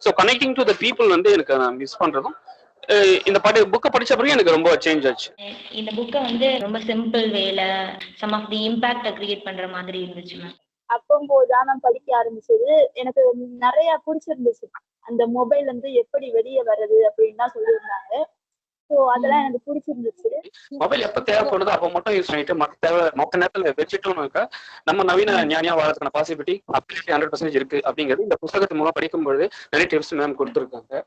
So connecting to the people வந்து எனக்கு நான் மிஸ் பண்றதும் இந்த புக்கை படிச்ச பிறகு எனக்கு ரொம்ப சேஞ்ச் ஆச்சு. இந்த புக்கை வந்து ரொம்ப சிம்பிள் வேல சம் ஆஃப் தி இம்பாக்ட கிரியேட் பண்ற மாதிரி இருந்துச்சு மேம். அப்போதான் நான் படிக்க ஆரம்பிச்சது. எனக்கு நிறைய பிடிச்சிருந்துச்சு. அந்த மொபைல் வந்து எப்படி வெளியே வர்றது அப்படின்னு தான் சொல்லியிருந்தாங்க. ஸோ அதெல்லாம் எனக்கு பிடிச்சிருந்துச்சு. மொபைல் எப்ப தேவைப்படுதோ அப்ப மட்டும் யூஸ் பண்ணிட்டு மொத்த நேரத்துல வச்சுட்டோம்னு இருக்கா நம்ம நவீன ஞானியா வாழறதுக்கான பாசிபிலிட்டி அப்டேட் 100% இருக்கு அப்படிங்கிறது இந்த புத்தகத்தின் மூலம் படிக்கும்போது நிறைய டிப்ஸ் மேம் கொடுத்துருக்காங்க.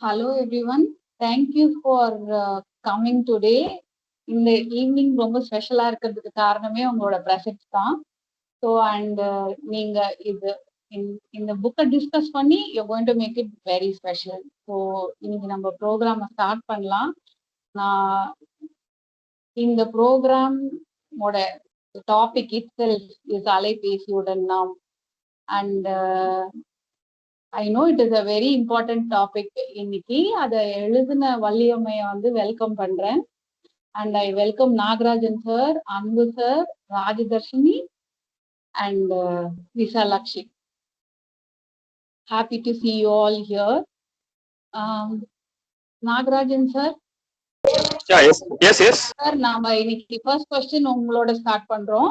Hello everyone, thank you for coming today. இந்த ஈவினிங் ரொம்ப ஸ்பெஷலா இருக்கிறதுக்கு காரணமே உங்களோட ப்ரெசன்ஸ் தான். ஸோ அண்ட் நீங்க இந்த புக்கை டிஸ்கஸ் பண்ணி you going to make it very special. So இன்னைக்கு நம்ம ப்ரோக்ராமை ஸ்டார்ட் பண்ணலாம். நான் இந்த ப்ரோக்ராமோட டாபிக் இட்செல்ஃப் இஸ் அலைபேசியுடன் நாம். And I know it is a very important topic இன்னைக்கு. அதை எழுதின வள்ளியம்மையை வந்து வெல்கம் பண்றேன். And I welcome Nagarajan sir, Anbu sir, Rajadharshini and Visalakshi. Happy to see you all here. Nagarajan sir. Sir நாம இன்னைக்கு ஃபர்ஸ்ட் கொஸ்டின் உங்களோட ஸ்டார்ட் பண்றோம்.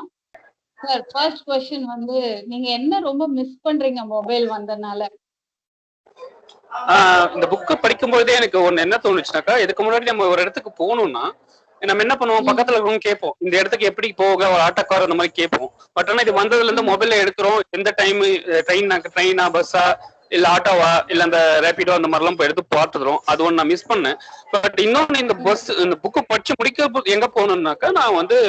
சார் ஃபர்ஸ்ட் கொஸ்டின் வந்து நீங்க என்ன ரொம்ப மிஸ் பண்றீங்க மொபைல் வந்தனால? இந்த புக்கை படிக்கும்போதே எனக்கு ஒண்ணு என்ன தோணுச்சுனாக்கா, இதுக்கு முன்னாடி நம்ம ஒரு இடத்துக்கு போகணும்னா நம்ம என்ன பண்ணுவோம், பக்கத்துல இருக்கவங்க கேட்போம் இந்த இடத்துக்கு எப்படி போக, ஒரு ஆட்டோக்கார் அந்த மாதிரி கேட்போம். பட் ஆனா இது வந்ததுல இருந்து மொபைல்ல எடுக்கிறோம், எந்த டைம் ட்ரெயினா பஸ்ஸா இல்ல ஆட்டோவா இல்ல அந்த ரேபிடோ அந்த மாதிரிலாம் போய் எடுத்து பார்த்துக்கிறோம். அது ஒன்று நான் மிஸ் பண்ணேன். பட் இன்னொன்னு இந்த புக்கு படிச்சு முடிக்க எங்க போகணும்னாக்கா, நான் வந்து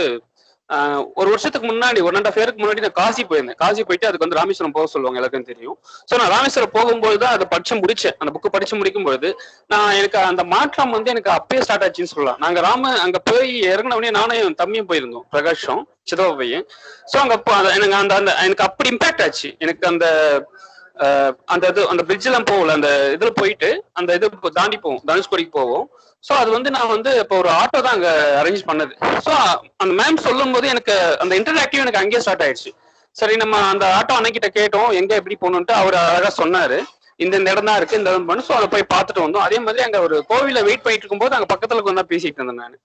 ஒரு வருஷத்துக்கு முன்னாடி 1.5 இயருக்கு முன்னாடி நான் காசி போயிருந்தேன். காசி போயிட்டு அதுக்கு வந்து ராமேஸ்வரம் போக சொல்லுவாங்க, எல்லாருக்கும் தெரியும். ஸோ நான் ராமேஸ்வரம் போகும்போது தான் அதை படிச்சு முடிச்சேன். அந்த புக்கு படிச்சு முடிக்கும் பொழுது எனக்கு அந்த மாற்றம் வந்து எனக்கு அப்பயே ஸ்டார்ட் ஆச்சுன்னு சொல்லலாம். நாங்க அங்க போய் இறங்கினவனே நானும் என் தம்பியும் போயிருந்தோம், பிரகாஷும் சிதவ பையன். ஸோ அங்க எனக்கு எனக்கு அப்படி இம்பாக்ட் ஆச்சு. எனக்கு அந்த பிரிட்ஜ் எல்லாம் போகல, அந்த இதுல போயிட்டு அந்த இது தாண்டி போவோம், தனுஷ்கோடிக்கு போவோம். ஸோ அது வந்து நான் வந்து இப்போ ஒரு ஆட்டோ தான் அங்கே அரேஞ்ச் பண்ணது. ஸோ அந்த மேம் சொல்லும் போது எனக்கு அந்த இன்டராக்டிவ் எனக்கு அங்கேயே ஸ்டார்ட் ஆயிடுச்சு. சரி நம்ம அந்த ஆட்டோ அன்னைக்கிட்ட கேட்டோம் எங்க எப்படி போகணுன்ட்டு. அவர் அழகா சொன்னாரு இந்த இடம் தான் இருக்கு, இந்த இடம் பண்ணு. ஸோ அதை போய் பார்த்துட்டு வந்தோம். அதே மாதிரி அங்கே ஒரு கோவில வெயிட் பண்ணிட்டு இருக்கும்போது அங்கே பக்கத்துல கொஞ்சம் பேசிட்டு இருந்தேன் நான்.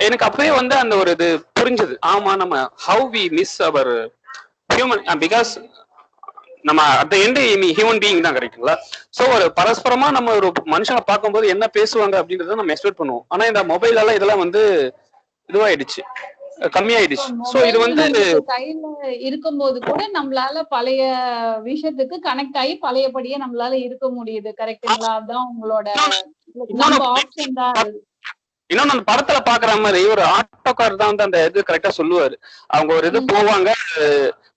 எனக்கு அப்பவே வந்து அந்த ஒரு இது புரிஞ்சது. ஆமா, நம்ம how we miss our human, because நம்ம at the end human being தான், கரெக்டுங்களா? ஸோ ஒரு பரஸ்பரமா நம்ம ஒரு மனுஷனை பார்க்கும்போது என்ன பேசுவாங்க அப்படின்றத நம்ம எக்ஸ்பெக்ட் பண்ணுவோம். ஆனா இந்த மொபைல் எல்லாம் இதெல்லாம் வந்து இதுவாயிடுச்சு, கம்மியாயிடுச்சு. ஸோ இது வந்து கையில இருக்கும்போது கூட நம்மளால பழைய விஷயத்துக்கு கனெக்ட் ஆகி பழையபடியே நம்மளால இருக்க முடியுது, கரெக்டுங்களா? அதுதான் உங்களோட ஆப்ஷன் தான். இன்னொன்னு அந்த படத்துல பாக்குற மாதிரி ஒரு ஆட்டோக்கார் தான் வந்து அந்த இது கரெக்டா சொல்லுவாரு. அவங்க ஒரு இது போவாங்க,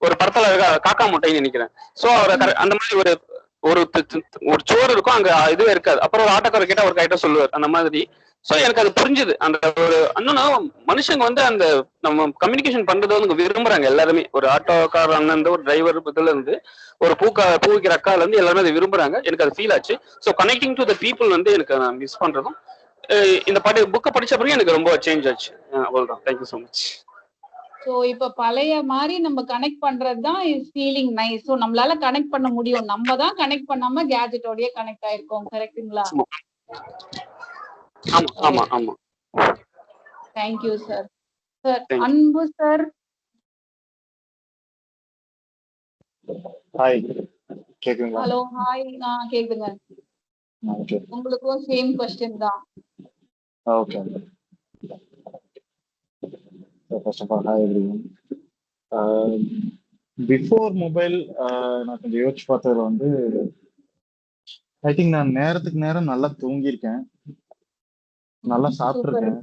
ஒரு படத்துல காக்கா முட்டைன்னு நினைக்கிறேன். சோ அவர் அந்த மாதிரி ஒரு ஒரு சோறு இருக்கும், அங்க இதுவே இருக்காது. அப்புறம் ஒரு ஆட்டோக்கார கேட்டா ஒரு கரெக்டா சொல்லுவார் அந்த மாதிரி. சோ எனக்கு அது புரிஞ்சுது. அந்த ஒரு இன்னொன்னு மனுஷங்க வந்து அந்த நம்ம கம்யூனிகேஷன் பண்றது வந்து விரும்புறாங்க எல்லாருமே. ஒரு ஆட்டோக்கார அண்ணன், ஒரு டிரைவர் இதுல இருந்து ஒரு பூ விற்கிற அக்கால இருந்து எல்லாருமே அதை விரும்புறாங்க. எனக்கு அது ஃபீல் ஆச்சு. So connecting to the people வந்து எனக்கு நான் மிஸ் பண்றதும் இந்த புக்கை படிச்ச பிறகு எனக்கு ரொம்ப சேஞ்ச் ஆச்சு. அவ்வளவுதான். Thank you so much. ஸோ இப்போ பழைய மாதிரி நம்ம கனெக்ட் பண்றது தான் இஸ் ஃபீலிங் நைஸ். ஸோ நம்மளால கனெக்ட் பண்ண முடியும். நம்ம தான் கனெக்ட் பண்ணாம கேஜெட்டோடய கனெக்ட் ஆயிருக்கோம், கரெக்ட்டுங்களா? ஆமா ஆமா ஆமா. Thank you sir. Sir Anbu sir. Hi, கேக்குதுங்களா? Hello, hi. கேக்குதுங்க. உங்களுக்கும் சேம் क्वेश्चन தான். Okay. First of all hi everyone. Before mobile நான் கொஞ்சம் யோசிச்சு பார்த்ததுல வந்து ஐ திங்க் நான் நேரத்துக்கு நேரம் நல்லா தூங்கியிருக்கேன், நல்லா சாப்பிட்டுருக்கேன்.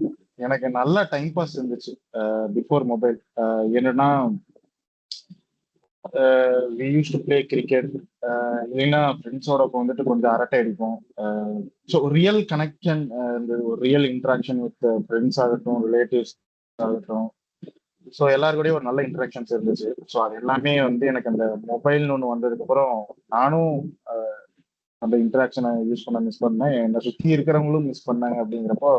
எனக்கு நல்ல டைம் பாஸ் இருந்துச்சு பிஃபோர் மொபைல். என்னன்னா we use to play cricket, இல்லைன்னா ஃப்ரெண்ட்ஸோட வந்துட்டு கொஞ்சம் அரட்டை அடிப்போம். ஸோ ரியல் கனெக்ஷன், இந்த ஒரு ரியல் இன்ட்ராக்ஷன் வித் ஃப்ரெண்ட்ஸ் ஆகட்டும், ரிலேட்டிவ்ஸ் ஆகட்டும், ஸோ எல்லாருக்கூடயும் ஒரு நல்ல இன்ட்ராக்ஷன்ஸ் இருந்துச்சு. ஸோ அது எல்லாமே வந்து எனக்கு அந்த மொபைல்னு ஒன்று வந்ததுக்கு அப்புறம் நானும் அந்த இன்டராக்ஷனை யூஸ் பண்ண மிஸ் பண்ணேன், என்னை சுத்தி இருக்கிறவங்களும் மிஸ் பண்ணாங்க. அப்படிங்கிறப்போ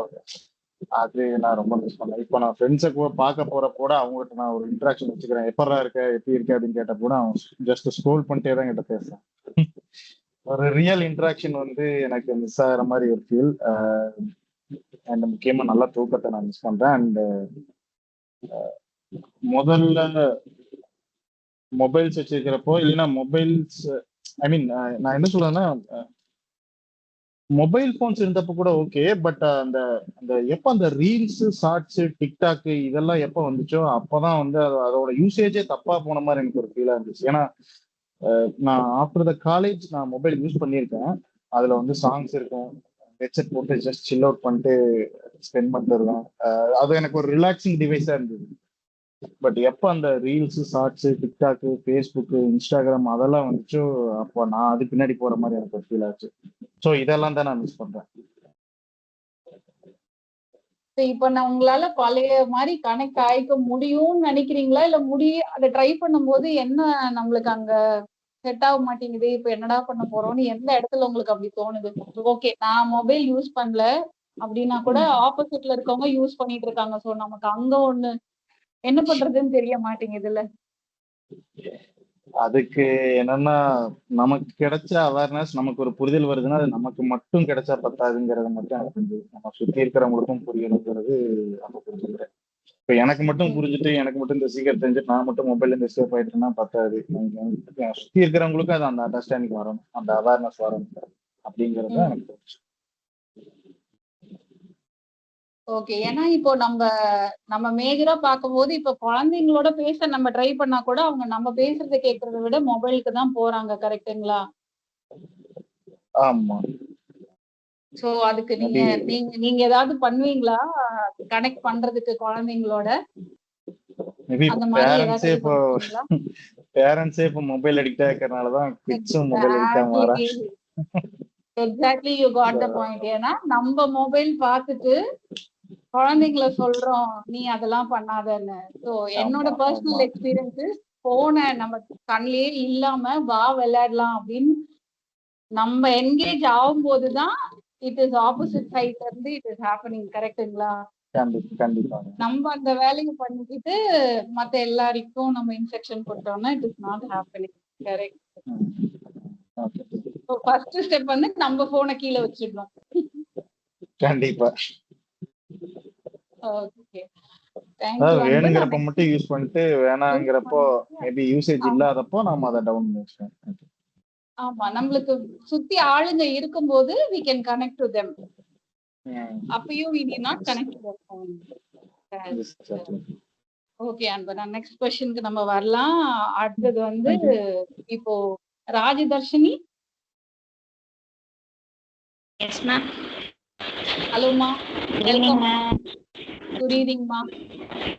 அது நான் ரொம்ப மிஸ் பண்ணேன். இப்போ நான் ஃப்ரெண்ட்ஸை கூட பார்க்க போறப்ப கூட அவங்ககிட்ட நான் ஒரு இன்டராக்ஷன் வச்சுக்கிறேன். எப்படா இருக்க, எப்படி இருக்க அப்படின்னு கேட்ட கூட அவன் ஜஸ்ட் ஸ்க்ரோல் பண்ணிட்டே தான் கிட்ட பேசுறேன். ஒரு ரியல் இன்டராக்ஷன் வந்து எனக்கு மிஸ் ஆகிற மாதிரி ஒரு ஃபீல். அண்ட் முக்கியமா நல்ல தூக்கத்தை நான் மிஸ் பண்றேன். அண்ட் முதல்ல மொபைல்ஸ் வச்சிருக்கிறப்போ, இல்லைன்னா மொபைல்ஸ், ஐ மீன் நான் என்ன சொல்றேன்னா, மொபைல் போன்ஸ் இருந்தப்ப கூட ஓகே. பட் அந்த அந்த எப்போ அந்த ரீல்ஸ், ஷார்ட்ஸ், டிக்டாக் இதெல்லாம் எப்போ வந்துச்சோ அப்பதான் வந்து அதோட யூசேஜே தப்பா போன மாதிரி எனக்கு ஒரு ஃபீலா இருந்துச்சு. ஏன்னா நான் ஆஃப்டர் த காலேஜ் நான் மொபைல் யூஸ் பண்ணியிருக்கேன். அதுல வந்து சாங்ஸ் இருக்கும், ஹெட்செட் போட்டு ஜஸ்ட் சில் அவுட் பண்ணிட்டு ஸ்பெண்ட் பண்ணிட்டு இருக்கோம். அது எனக்கு ஒரு ரிலாக்ஸிங் டிவைஸா இருந்தது. பட் எப்போ அந்த reels, shorts, TikTok, Facebook, Instagram அதெல்லாம் வந்துச்சோ அப்போ நான் அது பின்னாடி போற மாதிரி எனக்கு ஒரு ஃபீல் ஆச்சு. ஸோ இதெல்லாம் தான் நான் மிஸ் பண்றேன். இப்ப நான் உங்களால பழைய மாதிரி கனெக்ட் ஆயிக்க முடியும்னு நினைக்கிறீங்களா? இல்ல அதை ட்ரை பண்ணும்போது என்ன நம்மளுக்கு அங்க செட் ஆக மாட்டேங்குது, இப்ப என்னடா பண்ண போறோம்னு எந்த இடத்துல உங்களுக்கு அப்படி தோணுது? ஓகே, நான் மொபைல் யூஸ் பண்ணல அப்படின்னா கூட ஆப்போசிட்ல இருக்கவங்க யூஸ் பண்ணிட்டு இருக்காங்க. சோ நமக்கு அங்க ஒண்ணு என்ன பண்றதுன்னு தெரிய மாட்டேங்குதுல்ல. அதுக்கு என்னன்னா, நமக்கு கிடைச்ச அவேர்னஸ், நமக்கு ஒரு புரிதல் வருதுன்னா அது நமக்கு மட்டும் கிடைச்சா பத்தாதுங்கிறது மட்டும் எனக்கு புரிஞ்சுது. நம்ம சுத்தி இருக்கிறவங்களுக்கும் புரியணுங்கிறது அப்ப புரிஞ்சுக்கிறேன். இப்ப எனக்கு மட்டும் புரிஞ்சுட்டு எனக்கு மட்டும் இந்த சீக்கிரம் தெரிஞ்சுட்டு நான் மட்டும் மொபைல்ல இருந்து எஸ்கேப் ஆயிட்டுன்னா பத்தாது. சுத்தி இருக்கிறவங்களுக்கும் அது அந்த அண்டர்ஸ்டாண்டிங் வரணும், அந்த அவேர்னஸ் வரணும் அப்படிங்கிறது தான் எனக்கு தோணுச்சு. ஓகே, ஏன்னா இப்போ நம்ம மேஜரா பார்க்கும்போது இப்ப குழந்தைங்களோட பேச நம்ம ட்ரை பண்ணா கூட அவங்க நம்ம பேசுறத கேட்கறத விட மொபைலுக்கு தான் போறாங்க. கரெக்ட்டுங்களா? ஆமா. சோ அதுக்கு நீங்க ஏதாவது பண்ணுவீங்களா கனெக்ட் பண்றதுக்கு குழந்தைங்களோட? அந்த மாதிரி பேரண்ட்ஸே இப்போ பேரண்ட்ஸே இப்போ மொபைல் அடிக்டா இருக்கிறனாலதான் கிட்ஸும் மொபைல் அடிக்டா மாறா. Exactly, you got the point. ஏன்னா நம்ம மொபைல் பார்த்துட்டு குழந்தைங்கள சொல்றோம் நீ அதெல்லாம் பண்ணாதன்னு. ஸோ என்னோட பர்சனல் எக்ஸ்பீரியன்ஸ், போனை நம்ம கண்ணிலே இல்லாம வா விளையாடலாம் அப்படின்னு நம்ம என்கேஜ் ஆகும் போதுதான் இட் இஸ் ஆப்போசிட் சைட்ல இருந்து இட் இஸ் ஹேப்பனிங். கரெக்ட்டுங்களா? நம்ம அந்த வேலையை பண்ணிக்கிட்டு மத்த எல்லாருக்கும் நம்ம இன்ஸ்ட்ரக்ஷன் கொடுத்தோம்னா it is not happening. Correct. First step வந்து நம்ம போனை கீழே வச்சிடணும். கண்டிப்பா. ஓகே, வேணுங்கிறப்ப மட்டும் யூஸ் பண்ணிட்டு வேணாங்கிறப்போ மேபி யூசேஜ் இல்லாதப்போ நாம அதை டவுன் பண்ணிடுவோம். ஆமா, நம்மளுக்கு சுத்தி ஆளுங்க இருக்கும்போது we can connect to them. அப்பயும் we need not connect to their phone. Okay அன்பா, நெக்ஸ்ட் क्वेश्चनக்கு நம்ம வரலாம். அடுத்தது வந்து இப்போ ராஜதர்ஷினி. Yes ma'am. ஹலோ மா, வெல்கம். குட் ஈவினிங் மா.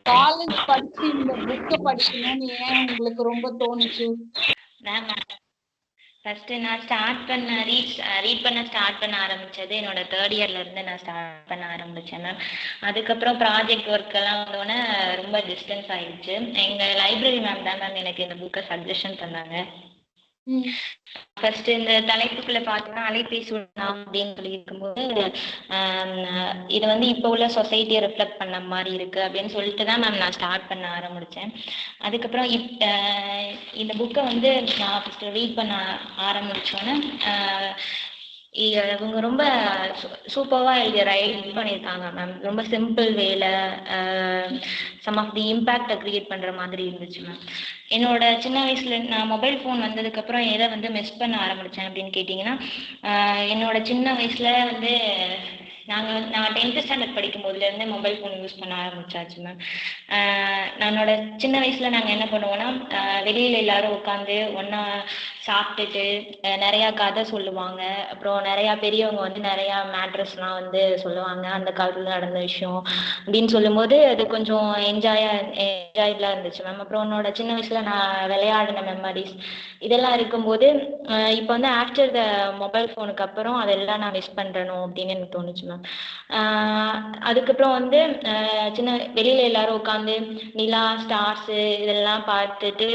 காலேஜ் படிச்சு இந்த புக்கை படிக்கணும்னு ஏன் உங்களுக்கு ரொம்ப தோணுச்சு? மேம், ஃபர்ஸ்ட் நான் ரீட் பண்ண ஸ்டார்ட் பண்ண ஆரம்பிச்சது என்னோட 3rd இயர்ல இருந்து நான் ஸ்டார்ட் பண்ண ஆரம்பிச்சேன் மேம். அதுக்கப்புறம் ப்ராஜெக்ட் ஒர்க் எல்லாம் வந்தோடனே ரொம்ப டிஸ்டன்ஸ் ஆயிடுச்சு. எங்க லைப்ரரி மேம் தான் மேம் எனக்கு இந்த புக்கை சஜஷன் பண்ணாங்க. ஃபர்ஸ்ட் இந்த தலைப்புக்குள்ள பார்த்தோம்னா அலைபேசி அப்படின்னு சொல்லி இருக்கும்போது இது வந்து இப்போ உள்ள சொசைட்டியை ரிஃப்ளெக்ட் பண்ண மாதிரி இருக்கு அப்படின்னு சொல்லிட்டு தான் மேம் நான் ஸ்டார்ட் பண்ண ஆரம்பிச்சேன். அதுக்கப்புறம் இந்த புக்கை வந்து நான் ஃபர்ஸ்ட் ரீட் பண்ண ஆரம்பிச்சோன்னே இவங்க ரொம்ப சூப்பர்வா ரைட் பண்ணியிருக்காங்க மேம். ரொம்ப சிம்பிள் வேல சம் ஆஃப் தி இம்பேக்டை கிரியேட் பண்ற மாதிரி இருந்துச்சு மேம். என்னோட சின்ன வயசுல நான் மொபைல் ஃபோன் வந்ததுக்கு அப்புறம் எதை வந்து மிஸ் பண்ண ஆரம்பிச்சேன் அப்படின்னு கேட்டிங்கன்னா, என்னோட சின்ன வயசுல வந்து நான் 10th ஸ்டாண்டர்ட் படிக்கும் போதுலேருந்து மொபைல் ஃபோன் யூஸ் பண்ண ஆரம்பிச்சாச்சு மேம். என்னோட சின்ன வயசுல நாங்கள் என்ன பண்ணுவோம்னா, வெளியில எல்லாரும் உட்காந்து ஒன்றா சாப்பிட்டுட்டு நிறையா கதை சொல்லுவாங்க. அப்புறம் நிறையா பெரியவங்க வந்து நிறையா மேட்ரஸ்லாம் வந்து சொல்லுவாங்க, அந்த காலத்தில் நடந்த விஷயம் அப்படின்னு சொல்லும்போது அது கொஞ்சம் என்ஜாயபிளாக இருந்துச்சு மேம். அப்புறம் என்னோட சின்ன வயசுல நான் விளையாடின மெமரிஸ் இதெல்லாம் இருக்கும்போது இப்போ வந்து ஆஃப்டர் த மொபைல் ஃபோனுக்கு அப்புறம் அதெல்லாம் நான் மிஸ் பண்ணுறணும் அப்படின்னு எனக்கு தோணுச்சு மேம். அதுக்கப்புறம் வந்து வெளியில எல்லாரும் உட்காந்து நிலா, ஸ்டார்ஸு இதெல்லாம் பார்த்துட்டு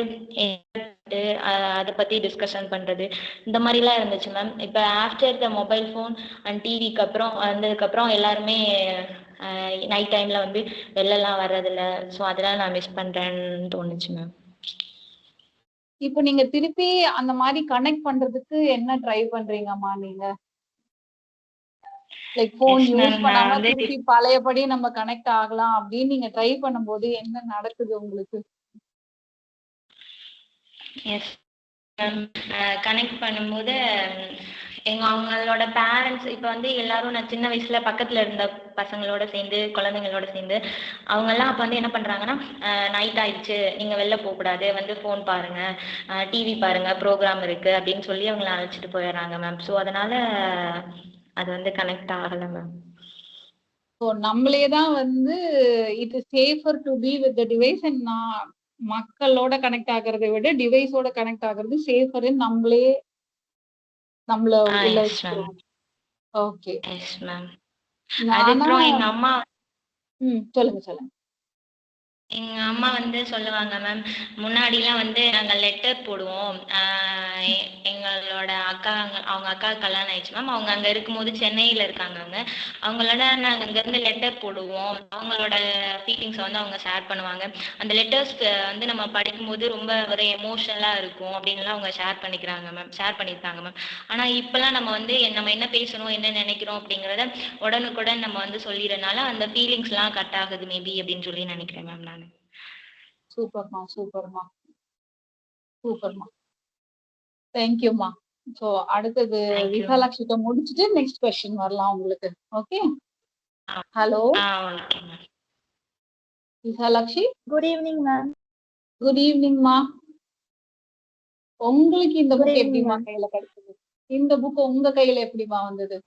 அதை பத்தி டிஸ்கஷன் பண்றது இந்த மாதிரிலாம் இருந்துச்சு மேம். இப்போ after the mobile phone and டிவிக்கு அப்புறம் வந்ததுக்கப்புறம் எல்லாருமே நைட் டைம்ல வந்து வெளிலலாம் வர்றதில்ல. ஸோ அதெல்லாம் நான் மிஸ் பண்றேன்னு தோணுச்சு மேம். இப்போ நீங்க திருப்பி அந்த மாதிரி கனெக்ட் பண்றதுக்கு என்ன ட்ரை பண்றீங்கம்மா நீங்க? Like phone as use ma'am. நான் பண்ணாம வந்து திருப்பி பழையபடி நம்ம கனெக்ட் ஆகலாம் அப்படின்னு நீங்க ட்ரை பண்ணும்போது என்ன நடக்குது உங்களுக்கு? Yes ma'am. கனெக்ட் பண்ணும்போது அவங்களோட பேரண்ட்ஸ் இப்போ வந்து எல்லாரும் நான் சின்ன வயசுல பக்கத்துல இருந்த பசங்களோட சேர்ந்து குழந்தைங்களோட சேர்ந்து அவங்கெல்லாம் அப்போ வந்து என்ன பண்றாங்கன்னா நைட் ஆயிடுச்சு, நீங்க வெளில போகக்கூடாது, வந்து ஃபோன் பாருங்க, டிவி பாருங்க, ப்ரோக்ராம் இருக்கு அப்படின்னு சொல்லி அவங்கள அழைச்சிட்டு போயிடுறாங்க மேம். ஸோ அதனால அது வந்து கனெக்ட் ஆகலை மேம். ஸோ நம்மளே தான் வந்து it is safer to be with the device and மக்களோட கனெக்ட் ஆகுறதை விட டிவைஸோட கனெக்ட் ஆகுறது சேஃபர் நம்மளே நம்மள உள்ள எஸ் மேம். வச்சுக்கிறோம். ஓகே. Yes ma'am. ஆனா அதுக்கப்புறம் எங்க அம்மா சொல்லுங்க. எங்க அம்மா வந்து சொல்லுவாங்க மேம், முன்னாடிலாம் வந்து நாங்க லெட்டர் போடுவோம். எங்களோட அவங்க அக்கா கல்யாணம் ஆயிடுச்சு மேம். அவங்க அங்க இருக்கும்போது சென்னையில இருக்காங்க. அவங்களோட நாங்க அங்க இருந்து லெட்டர் போடுவோம். அவங்களோட ஃபீலிங்ஸ் வந்து அவங்க ஷேர் பண்ணுவாங்க. அந்த லெட்டர்ஸ் வந்து நம்ம படிக்கும்போது ரொம்ப ஒரு எமோஷனலா இருக்கும் அப்படின்லாம் அவங்க ஷேர் பண்ணியிருக்காங்க மேம். ஆனா இப்பெல்லாம் நம்ம வந்து நம்ம என்ன பேசணும், என்ன நினைக்கிறோம் அப்படிங்கிறத உடனுக்குடன் நம்ம வந்து சொல்லிடுறதுனால அந்த ஃபீலிங்ஸ் எல்லாம் கட் ஆகுது மேபி அப்படின்னு சொல்லி நினைக்கிறேன் மேம் நான். சூப்பர்மா. தேங்க்யூம்மா. ஸோ அடுத்தது விசாலாட்சிட்ட முடிச்சுட்டு நெக்ஸ்ட் கொஸ்டின் வரலாம் உங்களுக்கு. Okay. Hello Visalakshi. Good evening ma'am. Good ஈவினிங்மா. உங்களுக்கு இந்த புக் எப்படிமா கையில கிடைச்சது? இந்த புக் உங்க கையில எப்படிமா வந்தது?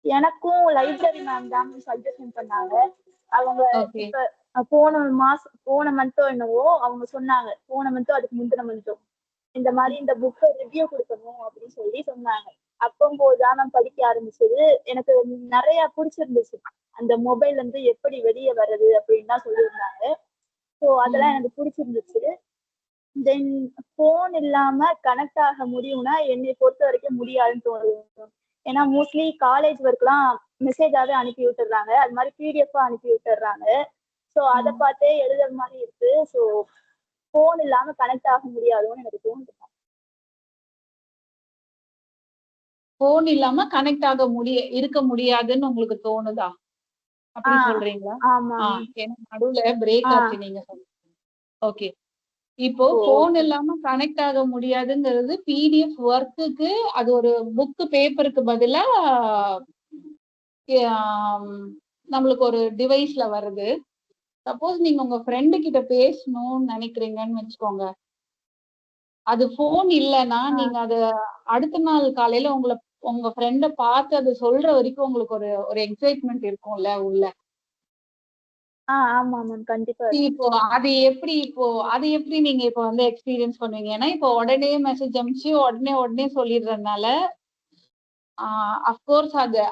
எனக்கும் லைப்ரரி மேம் தான் சஜஷன் பண்ணாங்க. அவங்க இப்ப போன மந்தோ என்னவோ அவங்க சொன்னாங்க, போன மந்தோ அதுக்கு முந்தின மந்தோ இந்த மாதிரி இந்த புக்கை ரிவ்யூ கொடுக்கணும் அப்படின்னு சொல்லி சொன்னாங்க. அப்போதான் நான் படிக்க ஆரம்பிச்சது. எனக்கு நிறைய பிடிச்சிருந்துச்சு. அந்த மொபைல் வந்து எப்படி வெளியே வர்றது அப்படின்னு தான் சொல்லியிருந்தாங்க. ஸோ அதெல்லாம் எனக்கு பிடிச்சிருந்துச்சு. தென் போன் இல்லாம கனெக்ட் ஆக முடியும்னா என்னை பொறுத்த வரைக்கும் முடியாதுன்னு தோணுது. ஏன்னா மோஸ்ட்லி காலேஜ் ஒர்க்லாம் மெசேஜாவே அனுப்பி விட்டுறாங்க, அது மாதிரி பிடிஎஃப் அனுப்பி விட்டுறாங்க. ஸோ அதை பார்த்தே எழுதுற மாதிரி இருக்கு. ஸோ போன் இல்லாம கனெக்ட் ஆக முடியாதுன்னு எனக்கு தோணுது. போன் இல்லாம கனெக்ட் ஆக இருக்க முடியாதுன்னு உங்களுக்கு தோணுதா? அப்படி சொல்றீங்களா? ஏன்னா நடுவுல பிரேக் ஆச்சு நீங்க சொல்லுங்க. ஓகே. இப்போ போன் இல்லாம கனெக்ட் ஆக முடியாதுங்கிறது பிடிஎஃப் ஒர்க்குக்கு அது ஒரு புக் பேப்பருக்கு பதிலா நம்மளுக்கு ஒரு டிவைஸ்ல வருது. சப்போஸ் நீங்க உங்க ஃப்ரெண்டு கிட்ட பேசணும்னு நினைக்கிறீங்கன்னு வச்சுக்கோங்க, அது போன் இல்லைன்னா நீங்க அது அடுத்த நாள் காலையில உங்க ஃப்ரெண்ட பார்த்து அது சொல்ற வரைக்கும் உங்களுக்கு ஒரு எக்ஸைட்மெண்ட் இருக்கும்ல உள்ள. ஆமா மேம், கண்டிப்பா. இப்போ அது எப்படி நீங்க இப்போ வந்து எக்ஸ்பீரியன்ஸ் பண்ணுவீங்க? ஏன்னா இப்போ உடனே மெசேஜ் அனுப்பிச்சு உடனே சொல்லிடுறதுனால அஃப்கோர்ஸ் அது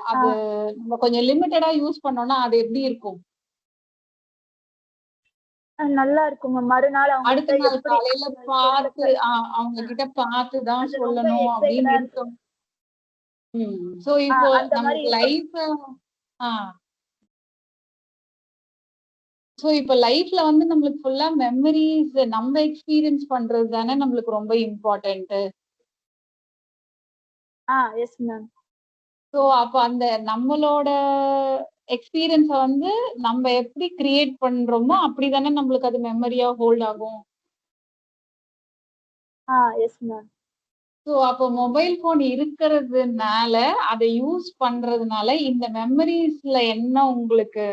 நம்ம கொஞ்சம் லிமிட்டடா யூஸ் பண்ணோம்னா அது எப்படி இருக்கும்? நல்லா இருக்கும். மறுநாள் அடுத்த நாள் காலையில பார்த்து அவங்க கிட்ட பார்த்துதான் சொல்லணும் அப்படின்னு இருக்கும். சோ இப்போ நமக்கு லைஃப் ஸோ இப்போ லைஃப்ல வந்து நம்மளுக்கு ஃபுல்லா மெமரிஸ் நம்ம எக்ஸ்பீரியன்ஸ் பண்றது தானே நம்மளுக்கு ரொம்ப இம்பார்ட்டன்ட். Yes ma'am. ஸோ அப்போ அந்த நம்மளோட எக்ஸ்பீரியன்ஸை வந்து நம்ம எப்படி கிரியேட் பண்றோமோ அப்படிதானே நம்மளுக்கு அது மெமரியா ஹோல்ட் ஆகும். Yes ma'am. ஸோ அப்போ மொபைல் போன் இருக்கிறதுனால அதை யூஸ் பண்றதுனால இந்த மெமரிஸ்ல என்ன உங்களுக்கு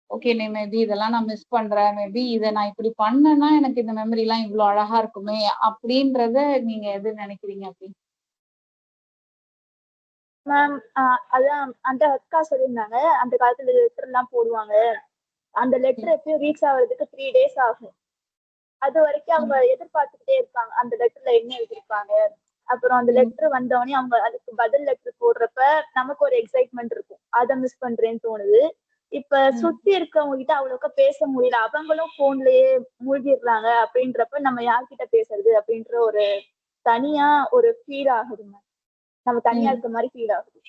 ஓகே மேபி இதெல்லாம் நான் மிஸ் பண்றேன், மேபி இதை நான் இப்படி பண்ணேன்னா எனக்கு இந்த மெமரி எல்லாம் இவ்வளவு அழகா இருக்குமே அப்படின்றத நீங்க எது நினைக்கிறீங்க? அப்படி மேம் அதான் அந்த அக்கா சொல்லியிருந்தாங்க, அந்த காலத்துல லெட்டர் எல்லாம் போடுவாங்க, அந்த லெட்டர் எப்பயும் ரீச் ஆகுறதுக்கு 3 days ஆகும். அது வரைக்கும் அவங்க எதிர்பார்த்துக்கிட்டே இருப்பாங்க அந்த லெட்டர்ல என்ன எழுதிருப்பாங்க. அப்புறம் அந்த லெட்டர் வந்தவொடனே அவங்க அதுக்கு பதில் லெட்டர் போடுறப்ப நமக்கு ஒரு எக்ஸைட்மெண்ட் இருக்கும். அதை மிஸ் பண்றேன்னு தோணுது. இப்ப சுத்தி இருக்கவங்க கிட்ட அவ்வளோக்கா பேச முடியல, அவங்களும் போன்லயே மூழ்கிடுறாங்க. அப்படின்றப்ப நம்ம யார்கிட்ட பேசுறது அப்படின்ற ஒரு தனியா ஒரு ஃபீல் ஆகுது மேம். நம்ம தனியா இருக்க மாதிரி ஃபீல் ஆகுது.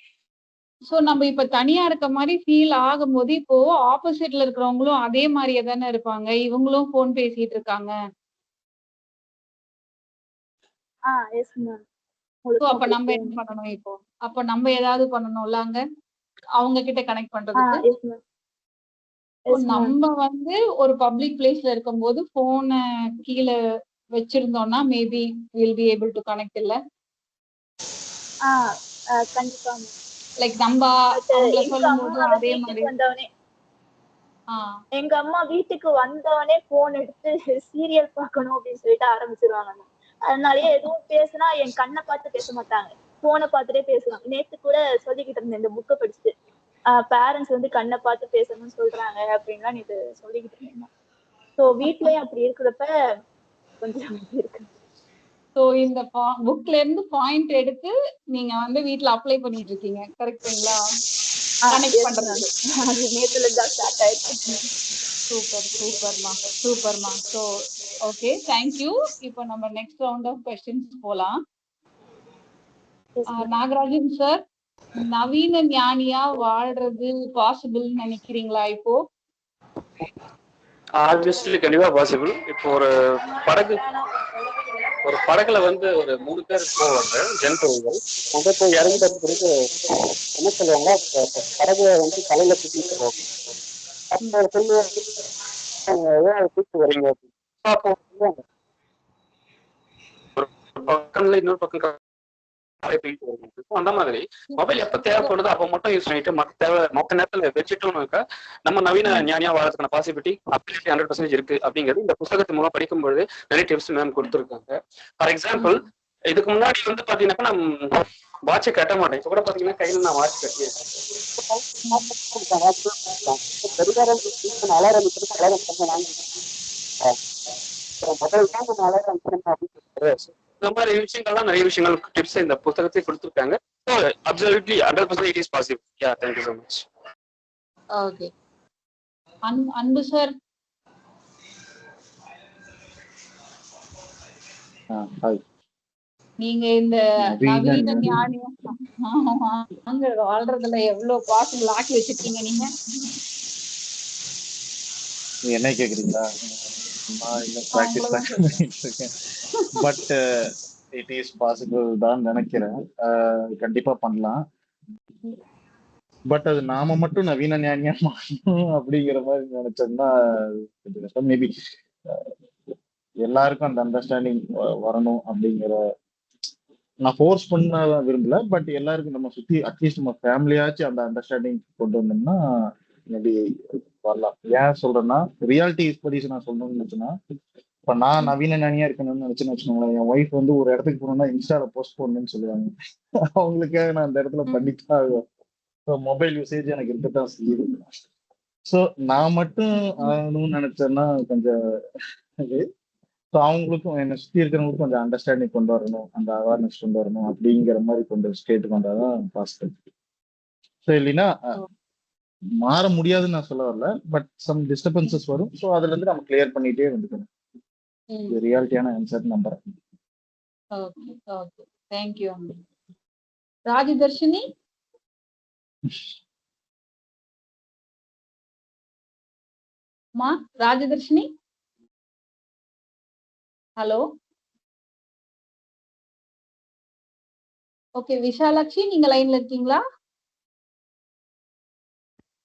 சோ நம்ம இப்ப தனியா இருக்க மாதிரி ஃபீல் ஆகும்போது இப்போ ஆப்போசிட்ல இருக்கிறவங்களும் அதே மாதிரியே தானே இருப்பாங்க, இவங்களும் போன் பேசிட்டு இருக்காங்க. Yes ma'am. சோ அப்ப நம்ம என்ன பண்ணணும் இப்போ? அப்ப நம்ம ஏதாவது பண்ணணும்ல அங்க அவங்க கிட்ட கனெக்ட் பண்றதுக்கு. Yes ma'am. நம்ம வந்து ஒரு பப்ளிக் பிளேஸ்ல இருக்கும்போது போனை கீழே வச்சிருந்தோம்னா maybe will be able to connect இல்ல. கண்டிப்பா. லைக் நம்ம அவங்கள சொல்லும்போது அதே மாதிரி வந்தவனே எங்க அம்மா வீட்டுக்கு வந்தவனே போன் எடுத்து சீரியல் பார்க்கணும் அப்படின்னு சொல்லிட்டு ஆரம்பிச்சிருவாங்க. அதனாலயே எதுவும் பேசுனா என் கண்ணை பார்த்து பேச மாட்டாங்க, போனை பார்த்துட்டே பேசுவாங்க. நேத்து கூட சொல்லிக்கிட்டு இருந்தேன், இந்த புக்கை படிச்சுட்டு பேரண்ட்ஸ் வந்து கண்ணை பார்த்து பேசணும்னு சொல்றாங்க அப்படின்லாம் நேற்று சொல்லிக்கிட்டு இருந்தேன். ஸோ வீட்லயும் அப்படி இருக்கிறப்ப கொஞ்சம் இருக்கு. சோ இந்த புக்ல இருந்து பாயிண்ட் எடுத்து நீங்க வந்து வீட்ல அப்ளை பண்ணிட்டு இருக்கீங்க, கரெக்ட்டுங்களா? கனெக்ட் பண்றது அது நேத்துல தான் ஸ்டார்ட் ஆயிருக்கு. சூப்பர்மா. So okay, thank you. இப்போ நம்ம நெக்ஸ்ட் ரவுண்ட் ஆஃப் क्वेश्चंस போலாம். நாகராஜன் சார், நவீன ஞானியா வாழ்றது பாசிபிள்னு நினைக்கிறீங்களா இப்போ? ஆப்வியஸ்லி கண்டிப்பா பாசிபிள். இப்போ ஒரு படகுல வந்து ஒரு 3 பேர் போவாங்க, ஜென்டல்கள். அங்க போய் இறங்கிட்ட பிறகு என்ன சொல்லுவாங்க, படகுல வந்து தலையில தூக்கி போவாங்க. அப்போ சொல்லுவாங்க, ஏன் தூக்கி வரீங்க அப்படின்னு. அப்போ சொல்லுவாங்க, ஒரு பக்கம்ல இன்னொரு பக்கம் அந்த மாதிரி மொபைல் எப்ப தேவைப்படுதோ அப்ப மட்டும் யூஸ் பண்ணிட்டு மொத்த நேரத்துல வச்சுட்டோம்னாக்கா நம்ம நவீன ஞானியா வாழறதுக்கான பாசிபிலிட்டி அப்சல்யூட்லி 100% இருக்கு அப்படிங்கிறது இந்த புத்தகத்து மூலம் படிக்கும்போது நிறைய டிப்ஸ் மேம் கொடுத்துருக்காங்க. ஃபார் எக்ஸாம்பிள், இதுக்கு முன்னாடி வந்து பாத்தீங்கன்னாக்கா நான் வாட்சை கட்ட மாட்டேன். இப்ப கூட பாத்தீங்கன்னா கையில நான் வாட்ச் கட்டியிருக்கேன். இந்த மாதிரி விஷயங்கள்லாம் நிறைய விஷயங்கள் டிப்ஸ் இந்த புத்தகத்தை கொடுத்துருக்காங்க. Absolutely 100% it is possible. Yeah, thank you so much. Okay, அன்பு சார். நீங்க இந்த நவீன ஞானியா வாழ்றதுல எவ்வளவு பாசிபிள் ஆக்கி வச்சிருக்கீங்க நீங்க? என்ன கேக்குறீங்களா? பட் இட் இஸ் பாசிபிள் தான் நினைக்கிறேன். கண்டிப்பா பண்ணலாம். பட் அது நாம மட்டும் நவீன ஞானியா மாறணும் அப்படிங்கிற மாதிரி நினைச்சோம்னா மேபி எல்லாருக்கும் அந்த அண்டர்ஸ்டாண்டிங் வரணும் அப்படிங்கிற நான் ஃபோர்ஸ் பண்ண விரும்பல. பட் எல்லாருக்கும் நம்ம சுத்தி அட்லீஸ்ட் நம்ம ஃபேமிலியாச்சும் அந்த அண்டர்ஸ்டாண்டிங் கொண்டு வந்தோம்னா மேபி வரலாம். ஏன் சொல்றேன்னா, ரியாலிட்டி படி நான் சொல்லணும்னு நினைச்சேன்னா, இப்ப நான் நவீன ஞானியா இருக்கணும்னு நினைச்சுன்னு வச்சுக்கோங்களேன், என் ஒய்ஃப் வந்து ஒரு இடத்துக்கு போகணும்னா இன்ஸ்டால போஸ்ட் பண்ணணும்னு சொல்லுவாங்க. அவங்களுக்காக நான் அந்த இடத்துல பண்ணித்தான் ஆகுவேன். மொபைல் யூசேஜ் எனக்கு இருக்கத்தான் செய்யுது. ஸோ நான் மட்டும் ஆகணும்னு நினைச்சேன்னா கொஞ்சம் அவங்களுக்கும் என்னை சுத்தி இருக்கிறவங்களுக்கும் கொஞ்சம் அண்டர்ஸ்டாண்டிங் கொண்டு வரணும், அந்த அவேர்னஸ் கொண்டு வரணும் அப்படிங்கிற மாதிரி கொஞ்சம் ஸ்டேட் கொண்டாதான் பாசிட்டிவ். ஸோ இல்லைன்னா மாற முடியாதுன்னு நான் சொல்ல வரல, பட் சம் டிஸ்டர்பன்சஸ் வரும். ஸோ அதுல இருந்து நம்ம கிளியர் பண்ணிட்டே வந்துக்கணும். ரியாலிட்டியான ஆன்சர் நம்புறேன். Okay okay, thank you. Rajadharshini, Rajadharshini, hello. Okay, Vishalakshi நீங்க லைன்ல இருக்கீங்களா?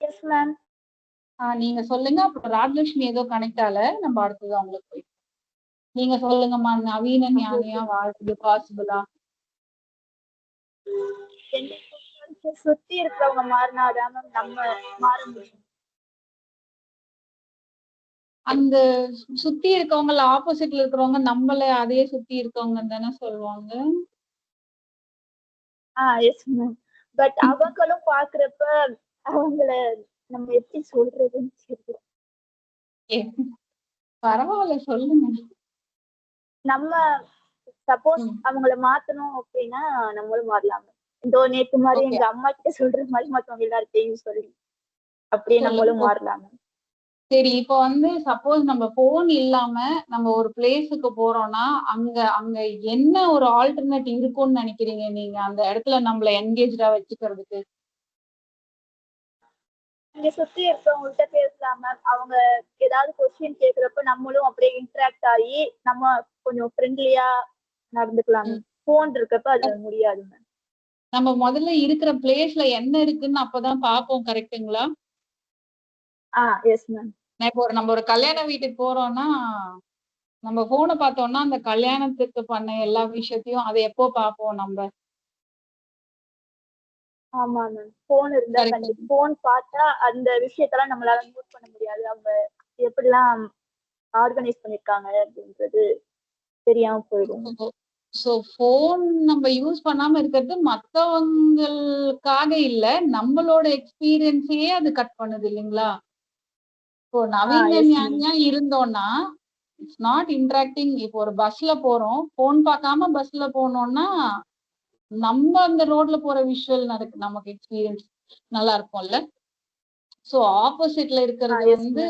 Yes ma'am. நீங்க சொல்லுங்க. அப்புறம் ராஜலட்சுமி ஏதோ கனெக்ட் ஆல, நம்ம அடுத்தது அவங்களுக்கு போய் நீங்க சொல்லுங்கம்மா. நவீன ஞானியா வாழ்றது பாசிபிளா? சுத்தி இருக்கிறவங்க மாறினாதான் நம்ம மாற முடியும். அந்த சுத்தி இருக்கவங்க ஆப்போசிட்ல இருக்கிறவங்க நம்மள அதே சுத்தி இருக்கவங்க தானே சொல்லுவாங்க. Yes ma'am. பட் அவங்களும் பாக்குறப்ப அவங்கள நம்ம எப்படி சொல்றதுன்னு தெரியல. பரவாயில்ல, சொல்லுங்க. நம்ம சப்போஸ் அவங்கள மாத்தணும் அப்படின்னா நம்மளும் மாறலாம். இந்த நேத்து மாதிரி எங்க அம்மா கிட்ட சொல்ற மாதிரி மத்தவங்க எல்லார்ட்டையும் சொல்லி அப்படியே நம்மளும் மாறலாம். சரி, இப்போ வந்து சப்போஸ் நம்ம போன் இல்லாம நம்ம ஒரு பிளேஸுக்கு போறோம்னா அங்க அங்க என்ன ஒரு ஆல்டர்னேட் இருக்கும்னு நினைக்கிறீங்க நீங்க அந்த இடத்துல நம்மள என்கேஜா வச்சுக்கிறதுக்கு? இங்க சுத்தி இருக்கவங்கள்ட்ட பேசலாம் மேம். அவங்க ஏதாவது கொஸ்டின் கேக்குறப்ப நம்மளும் அப்படியே இன்டராக்ட் ஆகி நம்ம கொஞ்சம் ஃப்ரெண்ட்லியா நடந்துக்கலாம். போன் இருக்கப்ப அது முடியாது மேம். நம்ம முதல்ல இருக்கிற பிளேஸ்ல என்ன இருக்குன்னு அப்பதான் பார்ப்போம். கரெக்ட்டுங்களா? S ma'am. இப்போ நம்ம ஒரு கல்யாண வீட்டுக்கு போறோம்னா நம்ம போனை பார்த்தோம்னா அந்த கல்யாணத்துக்கு பண்ண எல்லா விஷயத்தையும் அதை எப்போ பார்ப்போம் நம்ம? ஆமா மேம். போன் இருந்தா கண்டிப்பா போன் பார்த்தா அந்த விஷயத்தெல்லாம் நம்மளால நோட் பண்ண முடியாது. அவங்க எப்படிலாம் ஆர்கனைஸ் பண்ணிருக்காங்க அப்படின்றது தெரியாம போயிடும். சோ போன் நம்ம யூஸ் பண்ணாம இருக்கிறது மத்தவங்களுக்காக இல்ல, நம்மளோட எக்ஸ்பீரியன்ஸையே அது கட் பண்ணுது இல்லைங்களா? இப்போ நவீன ஞானியா இருந்தோம்னா இட்ஸ் நாட் இன்டராக்டிங். இப்போ ஒரு பஸ்ல போறோம், போன் பார்க்காம பஸ்ல போனோம்னா நம்ம அந்த ரோட்ல போற விஷுவல் நமக்கு எக்ஸ்பீரியன்ஸ் நல்லா இருக்கும்ல. சோ ஆப்போசிட்ல இருக்கிறது வந்து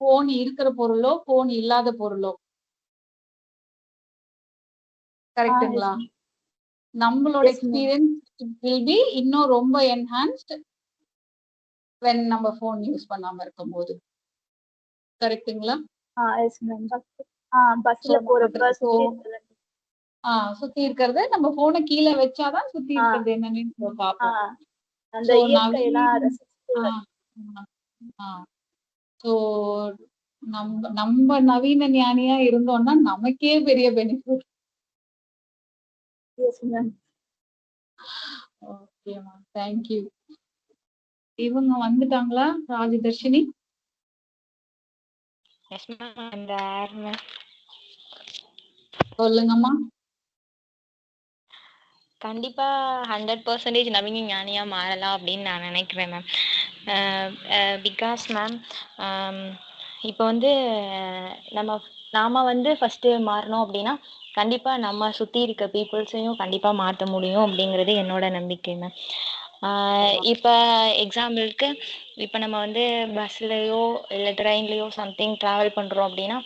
போன் இருக்கிற பொருளோ போன் இல்லாத பொருளோ. கரெக்ட்டுங்களா? நம்மளோட எக்ஸ்பீரியன்ஸ் will be இன்னும் ரொம்ப என்ஹான்ஸ்ட் when நம்ம போன் யூஸ் பண்ணாம இருக்கும்போது. கரெக்ட்டுங்களா? Yes ma'am. பஸ்ல போறப்ப சுத்தி இருக்கிறது நம்ம போனை கீழே வச்சாதான் சுத்தி இருக்கிறது என்னன்னு நம்ம பார்ப்போம். அந்த இயற்கையெல்லாம் ரசிச்சு சோ நம்ம நவீன ஞானியா இருந்தோம்னா நமக்கே பெரிய benefit. Yes ma'am. Okay ma'am, thank you. இவங்க வந்துட்டாங்களா ராஜதர்ஷினி? Yes ma'am. அந்த மேம் சொல்லுங்கம்மா. கண்டிப்பா 100% நவீன ஞானியா மாறலாம் அப்படின்னு நான் நினைக்கிறேன் மேம். பிகாஸ் மேம் இப்போ வந்து நாம வந்து ஃபர்ஸ்ட் மாறணும் அப்படின்னா கண்டிப்பா நம்ம சுத்தி இருக்க பீப்புள்ஸையும் கண்டிப்பா மாற்ற முடியும் அப்படிங்கிறது என்னோட நம்பிக்கை மேம். இப்போ எக்ஸாம்பிளுக்கு இப்போ நம்ம வந்து பஸ்லயோ இல்லை ட்ரெயின்லயோ சம்திங் ட்ராவல் பண்ணுறோம் அப்படின்னா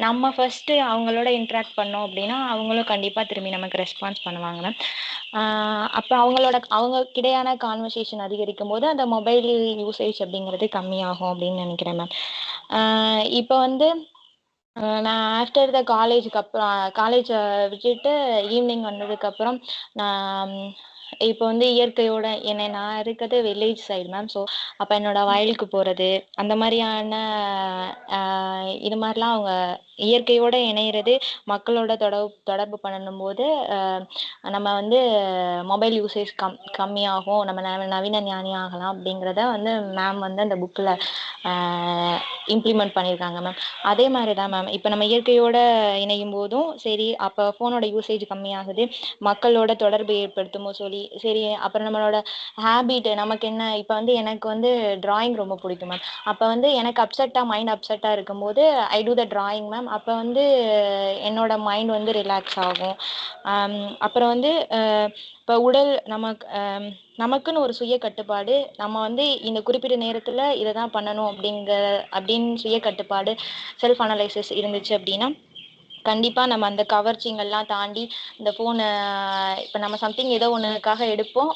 நம்ம ஃபர்ஸ்ட் அவங்களோட இன்ட்ராக்ட் பண்ணோம் அப்படின்னா அவங்களும் கண்டிப்பாக திரும்பி நமக்கு ரெஸ்பான்ஸ் பண்ணுவாங்க மேம். அப்போ அவங்க கிடையான கான்வர்சேஷன் அதிகரிக்கும் போது அந்த மொபைல் யூசேஜ் அப்படிங்கிறது கம்மியாகும் அப்படின்னு நினைக்கிறேன் மேம். இப்போ வந்து நான் ஆஃப்டர் த காலேஜை விட்டுட்டு ஈவினிங் வந்ததுக்கப்புறம் நான் இப்போ வந்து இயற்கையோட நான் இருக்கிறது வில்லேஜ் சைடு மேம். ஸோ அப்போ என்னோட வயலுக்கு போகிறது அந்த மாதிரியான இது மாதிரிலாம் அவங்க இயற்கையோடு இணையிறது மக்களோட தொடர்பு பண்ணும்போது நம்ம வந்து மொபைல் யூசேஜ் கம்மியாகும், நம்ம நவீன ஞானி ஆகலாம் அப்படிங்கிறத வந்து மேம் வந்து அந்த புக்கில் இம்ப்ளிமெண்ட் பண்ணியிருக்காங்க மேம். அதே மாதிரி தான் மேம் இப்போ நம்ம இயற்கையோட இணையும் போதும் சரி, அப்போ ஃபோனோட யூசேஜ் கம்மியாகுது, மக்களோட தொடர்பு ஏற்படுத்துமோ சரி. அப்புறம் நம்மளோட ஹேபிட் நமக்கு என்ன, இப்போ வந்து எனக்கு வந்து டிராயிங் ரொம்ப பிடிக்கும் மேம். அப்போ வந்து எனக்கு மைண்ட் அப்செட்டாக இருக்கும்போது ஐ டூ த டிராயிங் மேம். அப்போ வந்து என்னோட மைண்ட் வந்து ரிலாக்ஸ் ஆகும். அப்புறம் வந்து இப்போ உடல் நமக்குன்னு ஒரு சுய கட்டுப்பாடு, நம்ம வந்து இந்த குறிப்பிட்ட நேரத்தில் இதை தான் பண்ணணும் அப்படின்னு சுய கட்டுப்பாடு செல்ஃப் அனலைசிஸ் இருந்துச்சு அப்படின்னா கண்டிப்பாக நம்ம அந்த கவர்ச்சிங்கெல்லாம் தாண்டி இந்த ஃபோனை இப்போ நம்ம சம்திங் ஏதோ ஒன்றுக்காக எடுப்போம்,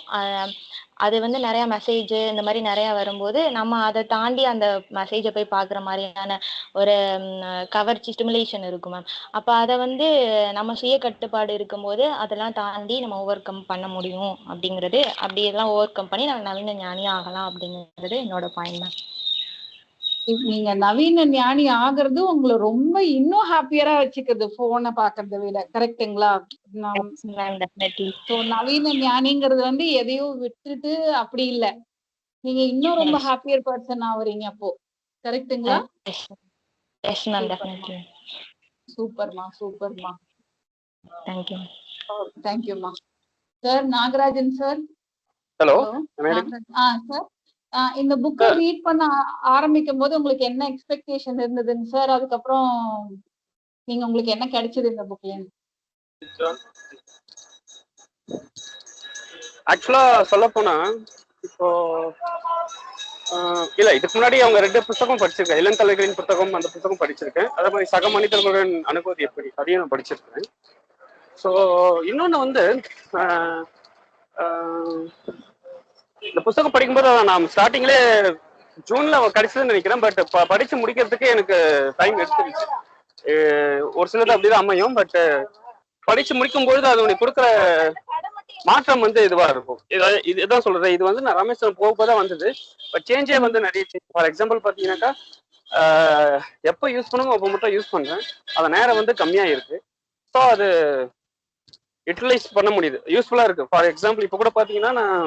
அது வந்து நிறையா மெசேஜ் இந்த மாதிரி நிறையா வரும்போது நம்ம அதை தாண்டி அந்த மெசேஜை போய் பார்க்குற மாதிரியான ஒரு கவர்ச்சி ஸ்டிமுலேஷன் இருக்கும் மேம். அப்போ அதை வந்து நம்ம சுய கட்டுப்பாடு இருக்கும்போது அதெல்லாம் தாண்டி நம்ம ஓவர் கம் பண்ண முடியும் அப்படிங்கிறது, அப்படியெல்லாம் ஓவர் கம் பண்ணி நம்ம நவீன ஞானி ஆகலாம் அப்படிங்கிறது என்னோட பாயிண்ட் மேம். நீங்க நவீன ஞானி ஆகிறது உங்களை ரொம்ப இன்னும் ஹாப்பியரா வச்சுக்கிறது போனை பாக்குறத விட. கரெக்டுங்களா? நவீன ஞானிங்கிறது வந்து எதையோ விட்டுட்டு அப்படி இல்ல, நீங்க இன்னும் ரொம்ப ஹாப்பியர் பர்சன் ஆவறீங்க அப்போ. கரெக்டுங்களா? சூப்பர்மா, சூப்பர்மா. தேங்க்யூ. தேங்க்யூமா. Sir Nagarajan sir. Hello sir, இந்த புக்கை ரீட் பண்ண ஆரம்பிக்கும் போது உங்களுக்கு என்ன எக்ஸ்பெக்டேஷன் இருந்ததுங்க சார்? அதுக்கப்புறம் உங்களுக்கு என்ன கிடைச்சது இந்த புக்ல? ஆக்சுவலா சொல்ல போனா இப்போ இல்ல இதுக்கு முன்னாடி அவங்க 2 புத்தகம் படிச்சிருக்கேன். இளந்தலைகளின் புத்தகம், அந்த புத்தகம் படிச்சிருக்கேன். அதே மாதிரி சக மனிதர்களுடன் அணுகுவது எப்படி, அதையும் நான் படிச்சிருக்கேன். ஸோ இன்னொன்னு வந்து ஆஹ் ஆஹ் இந்த புத்தகம் படிக்கும்போது நான் ஸ்டார்டிங்லேயே ஜூன்ல கிடைச்சதுன்னு நினைக்கிறேன். பட் படிச்சு முடிக்கிறதுக்கு எனக்கு டைம் எடுத்துருச்சு. ஒரு சிலது அப்படிதான் அமையும். பட் படிச்சு முடிக்கும் பொழுது அது உனக்கு கொடுக்குற மாற்றம் வந்து இதுவா இருக்கும். இதுதான் சொல்றது. இது வந்து நான் ராமேஸ்வரம் போகதான் வந்தது. பட் சேஞ்சே வந்து நிறைய சேஞ்ச். ஃபார் எக்ஸாம்பிள் பாத்தீங்கன்னாக்கா எப்போ யூஸ் பண்ணுங்க அப்போ மட்டும் யூஸ் பண்றேன். அந்த நேரம் வந்து கம்மியா இருக்கு. ஸோ அது யூட்டிலைஸ் பண்ண முடியுது, யூஸ்ஃபுல்லா இருக்கு. ஃபார் எக்ஸாம்பிள் இப்போ கூட பாத்தீங்கன்னா நான்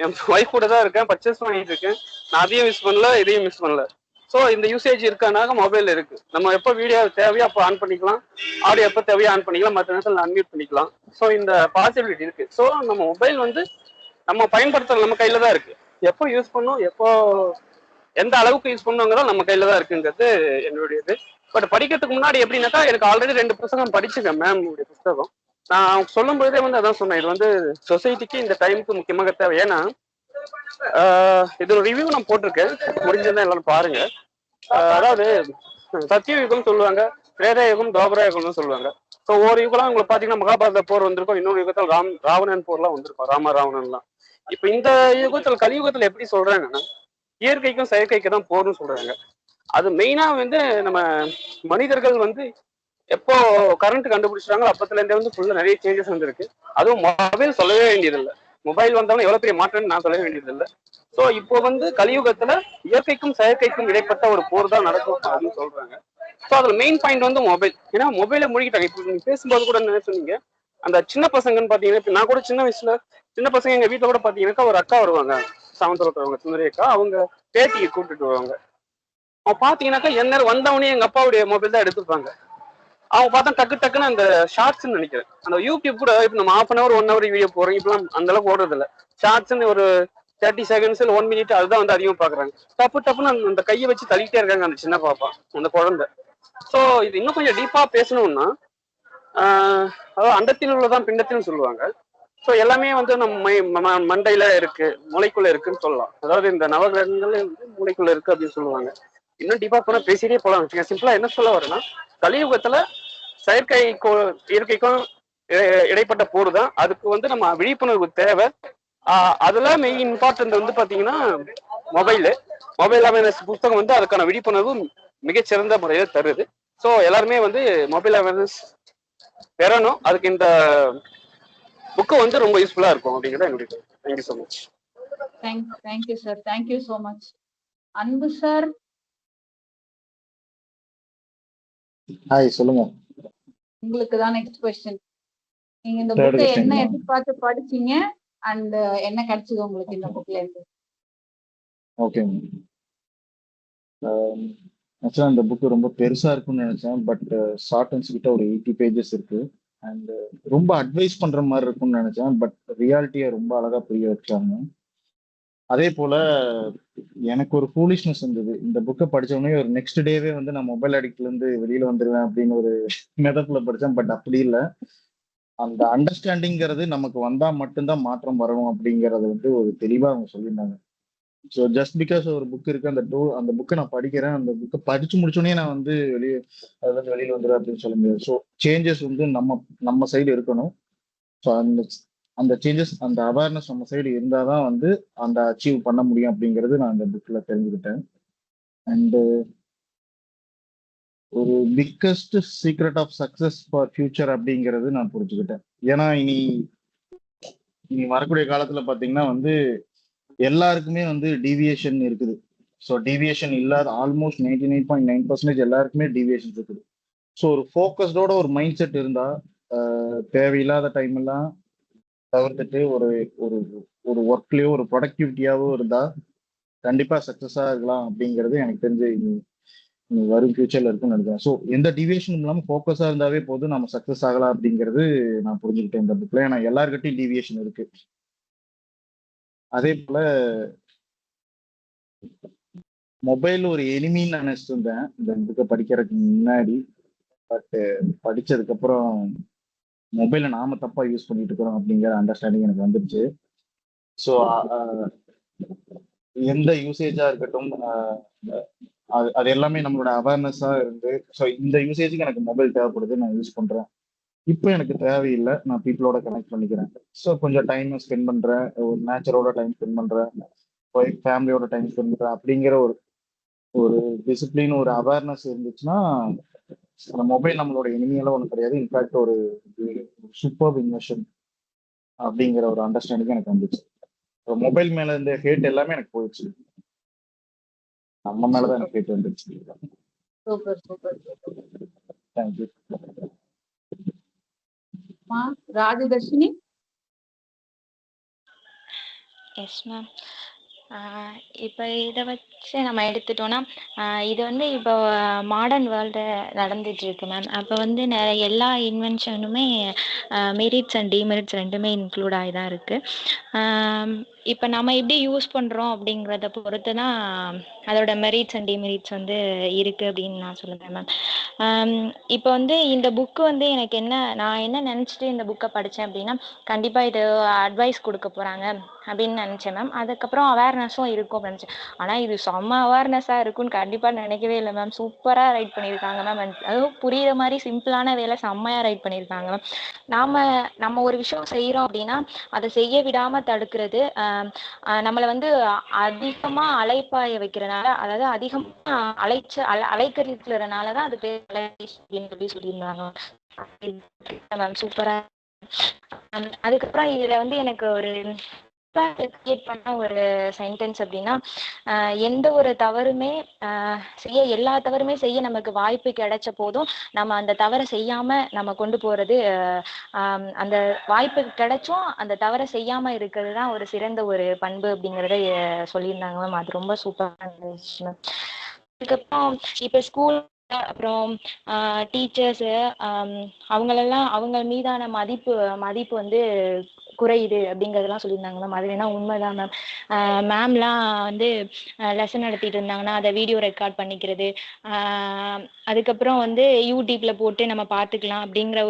என் ஒய்ஃப் கூட தான் இருக்கேன், பர்ச்சேஸ் பண்ணிட்டு இருக்கேன். நான் அதையும் யூஸ் பண்ணல, இதையும் யூஸ் பண்ணல. ஸோ இந்த யூசேஜ் இருக்கனாக மொபைல் இருக்கு. நம்ம எப்போ வீடியோ தேவையோ அப்போ ஆன் பண்ணிக்கலாம், ஆடியோ எப்போ தேவையோ ஆன் பண்ணிக்கலாம், மற்ற நேரத்தில் அன்மியூட் பண்ணிக்கலாம். ஸோ இந்த பாசிபிலிட்டி இருக்கு. ஸோ நம்ம மொபைல் வந்து நம்ம பயன்படுத்துறது நம்ம கையில தான் இருக்கு. எப்போ யூஸ் பண்ணணும், எப்போ எந்த அளவுக்கு யூஸ் பண்ணுங்கிறதா நம்ம கையில தான் இருக்குங்கிறது என்னுடைய இது. பட் படிக்கிறதுக்கு முன்னாடி எப்படின்னாக்கா எனக்கு ஆல்ரெடி 2 புத்தகம் படிச்சிருக்கேன் மேம் உடைய புத்தகம். நான் சொல்லும் பொழுதே வந்து அதான் சொன்னேன், இது வந்து சொசைட்டிக்கு இந்த டைமுக்கு முக்கியமாக தேவை. ஏன்னா இது ஒரு ரிவ்யூ நான் போட்டிருக்கேன், முடிஞ்சதான் எல்லாரும் பாருங்க. அதாவது சத்திய யுகம் சொல்லுவாங்க, திரேதா யுகம், துவாபர யுகம்னு சொல்லுவாங்க. ஸோ ஒரு யுகம் உங்களுக்கு பாத்தீங்கன்னா மகாபாரத போர் வந்திருக்கும், இன்னொரு யுகத்தில் ராவணன் போர்லாம் வந்திருக்கும், ராவணன்லாம். இப்ப இந்த யுகத்தில் கலியுகத்துல எப்படி சொல்றாங்கன்னா இயற்கைக்கும் செயற்கைக்கு தான் போர்னு சொல்றாங்க. அது மெயினா வந்து நம்ம மனிதர்கள் வந்து எப்போ கரண்ட் கண்டுபிடிச்சாங்களோ அப்பத்துல இருந்தே வந்து ஃபுல்லா நிறைய சேஞ்சஸ் வந்துருக்கு. அதுவும் மொபைல் சொல்லவே வேண்டியதில்லை. மொபைல் வந்தவங்க எவ்வளவு பெரிய மாற்றம்னு நான் சொல்ல வேண்டியதில்லை. ஸோ இப்போ வந்து கலியுகத்துல இயற்கைக்கும் செயற்கைக்கும் இடைப்பட்ட ஒரு போர் தான் நடக்கும் அப்படின்னு சொல்றாங்க. ஸோ அதுல மெயின் பாயிண்ட் வந்து மொபைல். ஏன்னா மொபைலை மூழ்கிட்டாங்க. இப்போ நீங்க பேசும்போது கூட என்ன சொன்னீங்க, அந்த சின்ன பசங்கன்னு பாத்தீங்கன்னா, இப்ப நான் கூட சின்ன வயசுல சின்ன பசங்க எங்க வீட்டுல கூட பாத்தீங்கன்னாக்கா ஒரு அக்கா வருவாங்க, 7th இருக்கிறவங்க, சுந்தரி அக்கா. அவங்க பேத்தியை கூப்பிட்டுட்டு வருவாங்க. அவங்க பாத்தீங்கன்னாக்கா எந்நேரம் வந்தவனே எங்க அப்பாவுடைய மொபைல் தான் எடுத்துப்பாங்க. அவங்க பார்த்தா டக்கு டக்குன்னு அந்த ஷார்ட்ஸ்ன்னு நினைக்கிறேன், அந்த யூடியூப் கூட இப்போ நம்ம 1/2 hour 1 hour வீடியோ போறோம், இப்பெல்லாம் அந்த அளவுக்கு ஓடுறது இல்லை. ஷார்ட்ஸ்ன்னு ஒரு 30 seconds இல்லை 1 minute அதுதான் வந்து அதிகமாக பாக்குறாங்க. டப்பு டப்புன்னு அந்த கையை வச்சு தள்ளிட்டே இருக்காங்க அந்த சின்ன பாப்பா, அந்த குழந்தை. ஸோ இது இன்னும் கொஞ்சம் டீப்பா பேசணும்னா அதாவது அண்டத்தில் உள்ளதான் பிண்டத்தின்னு சொல்லுவாங்க. ஸோ எல்லாமே வந்து நம்ம மண்டையில இருக்கு, மூளைக்குள்ள இருக்குன்னு சொல்லலாம். அதாவது இந்த நவகிரகங்கள் வந்து மூளைக்குள்ள இருக்கு அப்படின்னு சொல்லுவாங்க. இன்னும் டீப்பா போனா பேசிட்டே போலாம். சிம்பிளா என்ன சொல்ல வரேன்னா, கலியுகத்துல செயற்கை இயற்கைக்கும் இடைப்பட்ட போர் தான். அதுக்கு வந்து நம்ம விழிப்புணர்வு தேவை. அதுல மெயின் இம்பார்ட்டன்ட் வந்து பாத்தீங்கன்னா மொபைல் அவேர்னஸ் புத்தகம் வந்து அதுக்கான விழிப்புணர்வு மிகச்சிறந்த முறையில தருது. ஸோ எல்லாருமே வந்து மொபைல் அவேர்னஸ் பெறணும். அதுக்கு இந்த புக்கு வந்து ரொம்ப யூஸ்ஃபுல்லா இருக்கும் அப்படிங்கிறத என்னுடைய. Thank you so much. Thank you sir, thank you so much. அன்பு சார். ஹாய், சொல்லுங்க. உங்களுக்கு தான் நெக்ஸ்ட் क्वेश्चन. நீங்க இந்த புக்கை என்ன எதிர்பார்த்து படிச்சீங்க அண்ட் என்ன கிடைச்சது உங்களுக்கு இந்த புக்ல இருந்து? ஓகே. ஆக்சுவலா இந்த புக் ரொம்ப பெருசா இருக்கும்னு நினைச்சேன். பட் ஷார்ட் அண்ட் ஸ்வீட்டா ஒரு 80 pages இருக்கு. அண்ட் ரொம்ப அட்வைஸ் பண்ற மாதிரி இருக்கும்னு நினைச்சேன். பட் ரியாலிட்டியை ரொம்ப அழகா புரிய வச்சாங்க. அதே போல எனக்கு ஒரு ஃபூலிஷ்னஸ் இருந்தது. இந்த புக்கை படிச்ச உடனே ஒரு நெக்ஸ்ட் டேவே வந்து நான் மொபைல் அடிக்ட்ல இருந்து வெளியில வந்துருவேன் அப்படின்னு ஒரு மெதப்புல படிச்சேன். பட் அப்படி இல்லை. அந்த அண்டர்ஸ்டாண்டிங்கிறது நமக்கு வந்தா மட்டும்தான் மாற்றம் வரணும் அப்படிங்கறது வந்து ஒரு தெளிவா அவங்க சொல்லியிருந்தாங்க. ஸோ ஜஸ்ட் பிகாஸ் ஒரு புக் இருக்கு, அந்த புக்கை நான் படிக்கிறேன், அந்த புக்கை படிச்சு முடிச்சோடனே நான் வந்து அதுல இருந்து வெளியில வந்துடுவேன் அப்படின்னு சொல்ல முடியாது. ஸோ சேஞ்சஸ் வந்து நம்ம சைடு இருக்கணும். ஸோ அந்த சேஞ்சஸ், அந்த அவேர்னஸ் நம்ம சைடு இருந்தாதான் வந்து அந்த அச்சீவ் பண்ண முடியும் அப்படிங்கிறது நான் அந்த புக்ல தெரிஞ்சுக்கிட்டேன். அண்ட் ஒரு biggest secret of success for future அப்படிங்கிறது நான் புரிஞ்சுக்கிட்டேன். ஏன்னா இனி வரக்கூடிய காலத்துல பாத்தீங்கன்னா வந்து எல்லாருக்குமே வந்து டீவியேஷன் இருக்குது. ஸோ டீவியேஷன் இல்லாத ஆல்மோஸ்ட் 99.9% எல்லாருக்குமே டீவியேஷன் இருக்குது. ஸோ ஒரு ஃபோக்கஸ்டோட ஒரு மைண்ட் செட் இருந்தா தேவையில்லாத டைம் எல்லாம் தவிர்த்துட்டு ஒரு ஒரு ஒரு ஒர்க்லயோ ஒரு ப்ரொடக்டிவிட்டியாவோ இருந்தா கண்டிப்பா சக்சஸா இருக்கலாம் அப்படிங்கிறது எனக்கு தெரிஞ்சு வரும் ஃபியூச்சர்ல இருக்குன்னு நினைக்கிறேன். ஸோ எந்த டிவியேஷனும் இல்லாமல் ஃபோக்கஸா இருந்தாவே போதும், நம்ம சக்சஸ் ஆகலாம் அப்படிங்கிறது நான் புரிஞ்சுக்கிட்டேன் இந்த புக்ல. ஏன்னா எல்லாருக்கிட்டையும் டிவியேஷன் இருக்கு. அதே போல மொபைல் ஒரு எனிமின்னு நினைச்சிட்டு இருந்தேன் இந்த புக்கை படிக்கிறதுக்கு முன்னாடி. பட் படிச்சதுக்கு அப்புறம் மொபைலை நாம தப்பா யூஸ் பண்ணிட்டு இருக்கிறோம் அப்படிங்கிற அண்டர்ஸ்டாண்டிங் எனக்கு வந்துருச்சு. ஸோ எந்த யூசேஜா இருக்கட்டும், அது எல்லாமே நம்மளோட அவேர்னஸா இருந்து, ஸோ இந்த யூசேஜுக்கு எனக்கு மொபைல் தேவைப்படுது, நான் யூஸ் பண்றேன். இப்போ எனக்கு தேவையில்லை, நான் பீப்புளோட கனெக்ட் பண்ணிக்கிறேன். ஸோ கொஞ்சம் டைம் ஸ்பெண்ட் பண்றேன், ஒரு நேச்சரோட டைம் ஸ்பெண்ட் பண்றேன், ஒய்ஃப் ஃபேமிலியோட டைம் ஸ்பெண்ட் பண்றேன். அப்படிங்கிற ஒரு ஒரு டிசிப்ளின், ஒரு அவேர்னஸ் இருந்துச்சுன்னா அந்த மொபைல் நம்மளோட இனிமையெல்லாம் ஒன்றும் கிடையாது. இன்ஃபேக்ட் ஒரு சூப்பர் இன்வெஷன் அப்படிங்கிற ஒரு அண்டர்ஸ்டாண்டிங் எனக்கு வந்துச்சு. மொபைல் மேல இருந்த ஹேட் எல்லாமே எனக்கு போயிடுச்சு. நம்ம மேலதான் எனக்கு ஹேட் வந்துருச்சு. Super super. Thank you. Rajadharshini. Yes ma'am. இப்போ இதை வச்சு நம்ம எடுத்துட்டோம்னா இது வந்து இப்போ மாடர்ன் வேர்ல்டு நடந்துட்டு இருக்கு மேம். அப்போ வந்து எல்லா இன்வென்ஷனுமே மெரிட்ஸ் அண்ட் டிமெரிட்ஸ் ரெண்டுமே இன்க்ளூட் ஆகி தான் இருக்கு. இப்போ நம்ம எப்படி யூஸ் பண்ணுறோம் அப்படிங்கிறத பொறுத்து தான் அதோட மெரிட்ஸ் அண்ட் டிமெரிட்ஸ் வந்து இருக்குது அப்படின்னு நான் சொல்லுவேன் மேம். இப்போ வந்து இந்த புக்கு வந்து எனக்கு நான் என்ன நினச்சிட்டு இந்த புக்கை படித்தேன் அப்படின்னா, கண்டிப்பாக இது அட்வைஸ் கொடுக்க போகிறாங்க அப்படின்னு நினச்சேன் மேம். அதுக்கப்புறம் அவேர்னஸும் இருக்கும் நினச்சேன். ஆனால் இது செம்ம அவேர்னஸாக இருக்குன்னு கண்டிப்பாக நினைக்கவே இல்லை மேம். சூப்பராக ரைட் பண்ணியிருக்காங்க மேம். அதுவும் புரியுற மாதிரி சிம்பிளான வேலை செம்மையாக ரைட் பண்ணியிருக்காங்க மேம். நம்ம ஒரு விஷயம் செய்கிறோம் அப்படின்னா அதை செய்ய விடாமல் தடுக்கிறது, நம்மளை வந்து அதிகமாக அலைப்பாய வைக்கிறதுனால, அதாவது அதிகமாக அலைக்கறிக்கிறதுனால தான் அது பேர் அப்படின்னு சொல்லியிருந்தாங்க மேம். சூப்பராக. அதுக்கப்புறம் இதில் வந்து எனக்கு ஒரு கிரியேட் பண்ண ஒரு சென்டென்ஸ் அப்படின்னா, எந்த ஒரு தவறுமே எல்லா தவறுமே செய்ய நமக்கு வாய்ப்பு கிடைச்ச போதும் நம்ம அந்த தவறை செய்யாம நம்ம கொண்டு போறது, அந்த வாய்ப்பு கிடைச்சும் அந்த தவறை செய்யாம இருக்கிறது தான் ஒரு சிறந்த ஒரு பண்பு அப்படிங்கிறத சொல்லியிருந்தாங்க மேம். அது ரொம்ப சூப்பராக இருந்துச்சு மேம். அதுக்கப்புறம் இப்போ ஸ்கூல் அப்புறம் டீச்சர்ஸு அவங்களெல்லாம் அவங்க மீதான மதிப்பு வந்து குறையுது அப்படிங்கிறதெல்லாம் சொல்லியிருந்தாங்க மேம். அது வேணா உண்மைதான் மேம். மேம்லாம் வந்து லெசன் நடத்திட்டு இருந்தாங்கன்னா அதை வீடியோ ரெக்கார்ட் பண்ணிக்கிறது, அதுக்கப்புறம் வந்து யூடியூப்ல போட்டு நம்ம பார்த்துக்கலாம் அப்படிங்கிற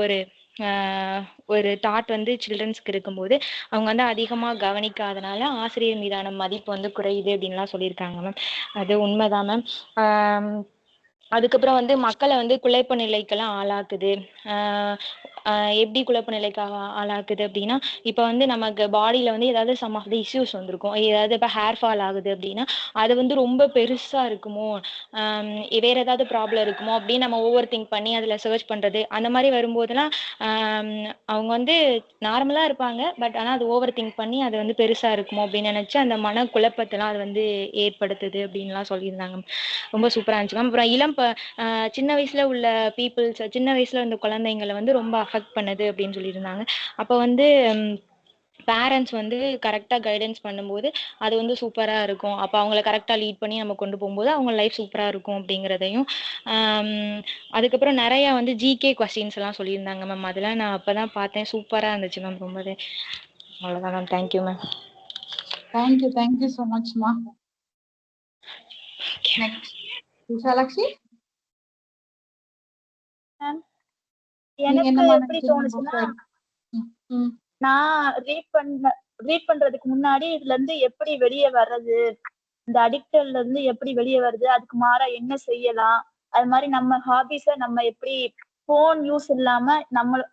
ஒரு தாட் வந்து சில்ட்ரன்ஸ்க்கு இருக்கும்போது அவங்க வந்து அதிகமாக கவனிக்காதனால ஆசிரியர் மீதான மதிப்பு வந்து குறையுது அப்படின்லாம் சொல்லியிருக்காங்க மேம். அது உண்மைதான் மேம். அதுக்கப்புறம் வந்து மக்களை வந்து குழப்ப நிலைக்கெல்லாம் ஆளாக்குது. எப்படி குழப்ப நிலைக்கு ஆளாக்குது அப்படின்னா, இப்போ வந்து நமக்கு பாடியில் வந்து ஏதாவது சம் ஆஃப் த இஷ்யூஸ் வந்திருக்கும். ஏதாவது இப்போ ஹேர் ஃபால் ஆகுது அப்படின்னா அது வந்து ரொம்ப பெருசாக இருக்குமோ, வேறு ஏதாவது ப்ராப்ளம் இருக்குமோ அப்படின்னு நம்ம ஓவர் திங்க் பண்ணி அதில் சர்ச் பண்ணுறது. அந்த மாதிரி வரும்போதெல்லாம் அவங்க வந்து நார்மலாக இருப்பாங்க, பட் ஆனால் அது ஓவர் திங்க் பண்ணி அது வந்து பெருசாக இருக்குமோ அப்படின்னு நினச்சி அந்த மன குழப்பத்தெல்லாம் அது வந்து ஏற்படுத்துது அப்படின்லாம் சொல்லியிருந்தாங்க. ரொம்ப சூப்பராக இருந்துச்சு மேம். அப்புறம் சின்ன வயசுல உள்ள பீப்புள்ஸ், சின்ன வயசுல இந்த குழந்தைங்களை வந்து ரொம்ப அஃபெக்ட் பண்ணுது அப்படின்னு சொல்லியிருந்தாங்க. அப்போ வந்து பேரண்ட்ஸ் வந்து கரெக்டாக கைடன்ஸ் பண்ணும்போது அது வந்து சூப்பராக இருக்கும். அப்போ அவங்கள கரெக்டாக லீட் பண்ணி நம்ம கொண்டு போகும்போது அவங்க லைஃப் சூப்பராக இருக்கும் அப்படிங்கிறதையும், அதுக்கப்புறம் நிறையா வந்து ஜிகே கொஸ்டின்ஸ் எல்லாம் சொல்லியிருந்தாங்க மேம். அதெல்லாம் நான் அப்போ தான் பார்த்தேன். சூப்பராக இருந்துச்சு மேம். ரொம்பவே. அவ்வளோதான் ma'am. Thank you ma'am. Thank you so மச்மா. நெக்ஸ்ட் விசாலாட்சி. எனக்கு எப்படி தோணுச்சுன்னா, நான் ரீட் பண்றதுக்கு முன்னாடி இதுல இருந்து எப்படி வெளியே வர்றது, இந்த அடிக்டட்ல இருந்து எப்படி வெளியே வருது, அதுக்கு மாறா என்ன செய்யலாம், அது மாதிரி நம்ம ஹாபிஸ நம்ம எப்படி போன் யூஸ் இல்லாம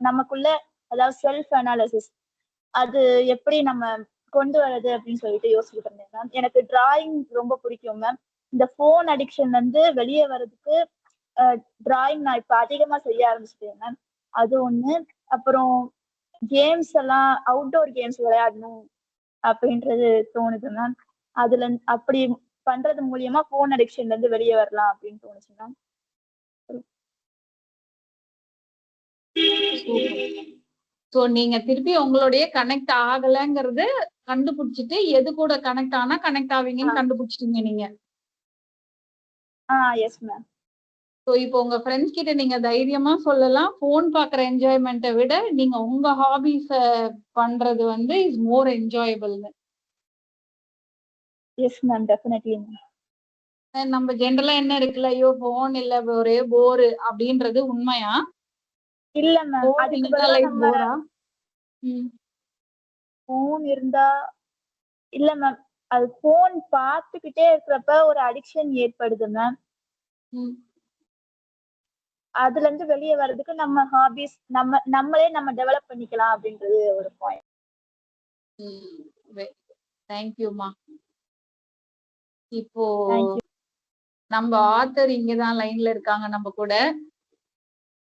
நமக்குள்ள, அதாவது செல்ஃப் அனாலிசிஸ் அது எப்படி நம்ம கொண்டு வர்றது அப்படின்னு சொல்லிட்டு யோசிச்சுட்டு இருந்தேன் மேம். எனக்கு டிராயிங் ரொம்ப பிடிக்கும் மேம். இந்த போன் அடிக்ஷன்ல இருந்து வெளியே வர்றதுக்கு டிராயிங் நான் இப்ப அதிகமா செய்ய ஆரம்பிச்சிட்டேன் மேம். அது ஒண்ணு. அப்புறம் கேம்ஸ் எல்லாம் அவுட்டோர் கேம்ஸ் விளையாடணும் அப்படின்றது தோணுது மேம். அதுல அப்படி பண்றது மூலியமா போன் அடிக்ஷன்ல இருந்து வெளியே வரலாம் அப்படின்னு தோணுச்சு மேம். ஸோ நீங்க திருப்பி உங்களுடைய கனெக்ட் ஆகலைங்கிறது கண்டுபிடிச்சிட்டு எது கூட கனெக்ட் ஆனா கனெக்ட் ஆவீங்கன்னு கண்டுபிடிச்சிட்டீங்க நீங்க. Yes ma'am. ஸோ இப்போ உங்க ஃப்ரெண்ட்ஸ் கிட்ட நீங்க தைரியமா சொல்லலாம், போன் பாக்குற என்ஜாய்மெண்ட்டை விட நீங்க உங்க ஹாபிஸ பண்றது வந்து இஸ் மோர் என்ஜாயபிள்னு. Yes ma'am, definitely ma'am. நம்ம ஜென்ரலா என்ன இருக்குல்ல, ஐயோ போன் இல்ல ஒரே போரு அப்படின்றது உண்மையா? இல்ல மேம், அதுக்கு பதிலா நம்ம போரா போன் இருந்தா இல்ல மேம், அது போன் பார்த்துக்கிட்டே இருக்கிறப்ப ஒரு அடிக்ஷன் ஏற்படுது மேம். அதுல இருந்து வெளியே வர்றதுக்கு நம்ம ஹாபிஸ் நம்மளே டெவலப் பண்ணிக்கலாம் அப்படின்றது ஒரு பாயிண்ட். தேங்க்யூமா. இப்போ நம்ம ஆத்தர் இங்கதான் லைன்ல இருக்காங்க, நம்ம கூட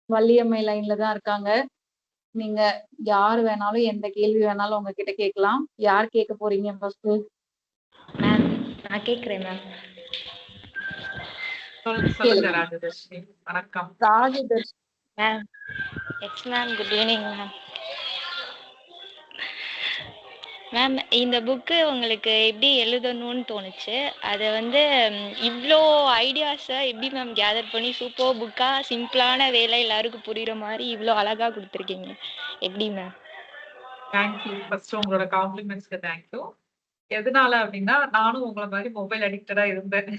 வள்ளியம்மை லைன்ல தான் இருக்காங்க. நீங்க யாரு வேணாலும் எந்த கேள்வி வேணாலும் உங்ககிட்ட கேட்கலாம். யார் கேட்க போறீங்க ஃபர்ஸ்ட்? மேம் நான் கேக்குறேன் மேம். சொல்லுங்க ராஜதர்ஷினி. வணக்கம். Rajadharshini ma'am. Yes ma'am, good evening ma'am. Ma'am, இந்த புக்கு உங்களுக்கு எப்படி எழுதணும்னு தோணுச்சு? அதை வந்து இவ்வளோ ஐடியாஸை எப்படி மேம் கேதர் பண்ணி சூப்பர் புக்காக சிம்பிளான வேலை எல்லாருக்கும் புரியுற மாதிரி இவ்வளோ அழகாக கொடுத்துருக்கீங்க, எப்படி மேம்? தேங்க்யூ. ஃபர்ஸ்ட் உங்களோட காம்ப்ளிமெண்ட்ஸ்க்கு தேங்க்யூ. எதனால அப்படின்னா, நானும் உங்களை மாதிரி மொபைல் அடிக்டடா இருந்தேன்.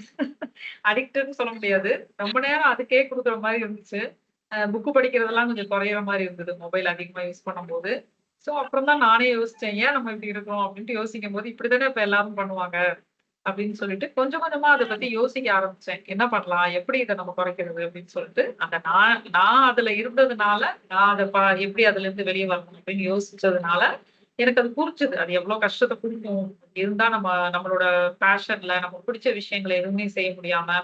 அடிக்டட்னு சொல்ல முடியாது, ரொம்ப நேரம் அதுக்கே கொடுக்குற மாதிரி இருந்துச்சு. புக்கு படிக்கிறதெல்லாம் கொஞ்சம் குறையிற மாதிரி இருந்தது மொபைல் அதிகமா யூஸ் பண்ணும்போது. ஸோ அப்புறம் தான் நானே யோசிச்சேன், ஏன் நம்ம இப்படி இருக்கோம் அப்படின்ட்டு யோசிக்கும் போது இப்படிதானே இப்ப எல்லாரும் பண்ணுவாங்க அப்படின்னு சொல்லிட்டு கொஞ்சம் கொஞ்சமா அதை பத்தி யோசிக்க ஆரம்பிச்சேன். என்ன பண்ணலாம், எப்படி இதை நம்ம குறைக்கிறது அப்படின்னு சொல்லிட்டு அந்த நான் அதுல இருந்ததுனால நான் அதை எப்படி அதுல இருந்து வெளியே வரணும் அப்படின்னு யோசிச்சதுனால எனக்கு அது புரிஞ்சுது, அது எவ்வளவு கஷ்டத்தை கொடுக்கும். இருந்தா நம்மளோட பேஷன்ல நம்ம பிடிச்ச விஷயங்களை எதுவுமே செய்ய முடியாம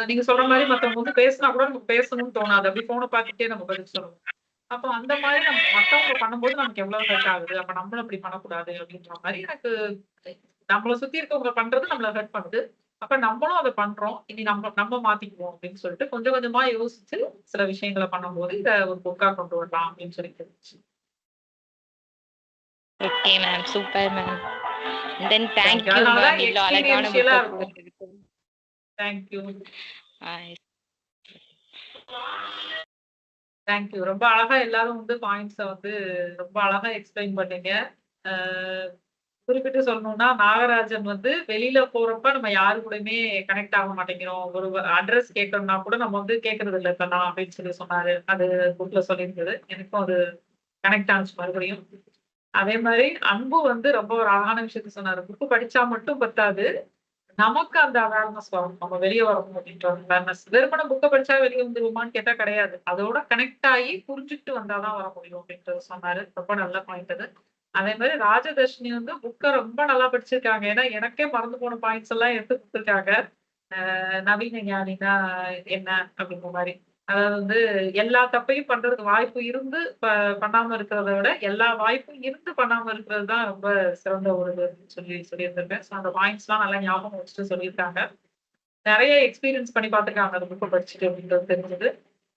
நீங்க சொல்ற மாதிரி மத்தவங்க வந்து பேசினா கூட நமக்கு பேசணும்னு தோணாது, அப்படி போனை பார்த்துட்டே நம்ம பதில் சொல்லணும். அப்போ அந்த மாதிரி நம்ம மத்தவங்க பண்ணும்போது நமக்கு எவ்வளவு ஹர்ட் ஆகுது, அப்ப நம்மளும் அப்படி பண்ணக்கூடாது அப்படின்ற மாதிரி எனக்கு நம்மளை சுத்தி இருக்கவங்க பண்றது நம்மள ஹர்ட் பண்ணுது, அப்ப நம்மளும் அதை பண்றோம், இனி நம்ம மாத்திக்குவோம் அப்படின்னு சொல்லிட்டு கொஞ்சம் கொஞ்சமா யோசிச்சு சில விஷயங்களை பண்ணும்போது இதை ஒரு புக்கா கொண்டு வரலாம் அப்படின்னு சொல்லி தெரிஞ்சு. Okay ma'am, super ma'am. Then thank you ma'am, இவ்வளோ அழகான புக் கொடுத்ததுக்கு. Thank you. தேங்க்யூ. ரொம்ப அழகா எல்லாரும் வந்து பாயிண்ட்ஸை வந்து ரொம்ப அழகா எக்ஸ்பிளைன் பண்ணீங்க. குறிப்பிட்டு சொல்லணும்னா, நாகராஜன் வந்து வெளியில போறப்ப நம்ம யாரு கூடயுமே கனெக்ட் ஆக மாட்டேங்கிறோம், ஒரு அட்ரஸ் கேட்கணும்னா கூட நம்ம வந்து கேட்கறது இல்லை இப்ப நான் அப்படின்னு சொல்லி சொன்னாரு. அது புக்ல சொல்லியிருந்தது, எனக்கும் அது கனெக்ட் ஆனிச்சு மறுபடியும். அதே மாதிரி அன்பு வந்து ரொம்ப ஒரு அழகான விஷயத்த சொன்னாரு, புக்கு படிச்சா மட்டும் பத்தாது, நமக்கு அந்த அவேர்னஸ் வரும், நம்ம வெளியே வரணும் அப்படின்ற அவேர்னஸ். வெறுமன புக்கை படிச்சா வெளியே வந்துருவோமான்னு கேட்டா கிடையாது, அதோட கனெக்ட் ஆகி புரிஞ்சுட்டு வந்தாதான் வர முடியும் அப்படின்றது சொன்னாரு. ரொம்ப நல்ல பாயிண்ட் அது. அதே மாதிரி ராஜதர்ஷினி வந்து புக்கை ரொம்ப நல்லா படிச்சிருக்காங்க, ஏன்னா எனக்கே மறந்து போன பாயிண்ட்ஸ் எல்லாம் எடுத்து கொடுத்துருக்காங்க. நவீன ஞானினா என்ன அப்படிங்கிற மாதிரி, அதாவது வந்து எல்லா தப்பையும் பண்றதுக்கு வாய்ப்பு இருந்து பண்ணாம இருக்கிறத விட எல்லா வாய்ப்பும் இருந்து பண்ணாம இருக்கிறது தான் ரொம்ப சிறந்த ஒரு சொல்லியிருந்திருக்கேன். ஸோ அந்த பாயிண்ட்ஸ் எல்லாம் நல்லா ஞாபகம் வச்சுட்டு சொல்லியிருக்காங்க. நிறைய எக்ஸ்பீரியன்ஸ் பண்ணி பார்த்துருக்காங்க அந்த புக்கை படிச்சுட்டு அப்படின்றது தெரிஞ்சது.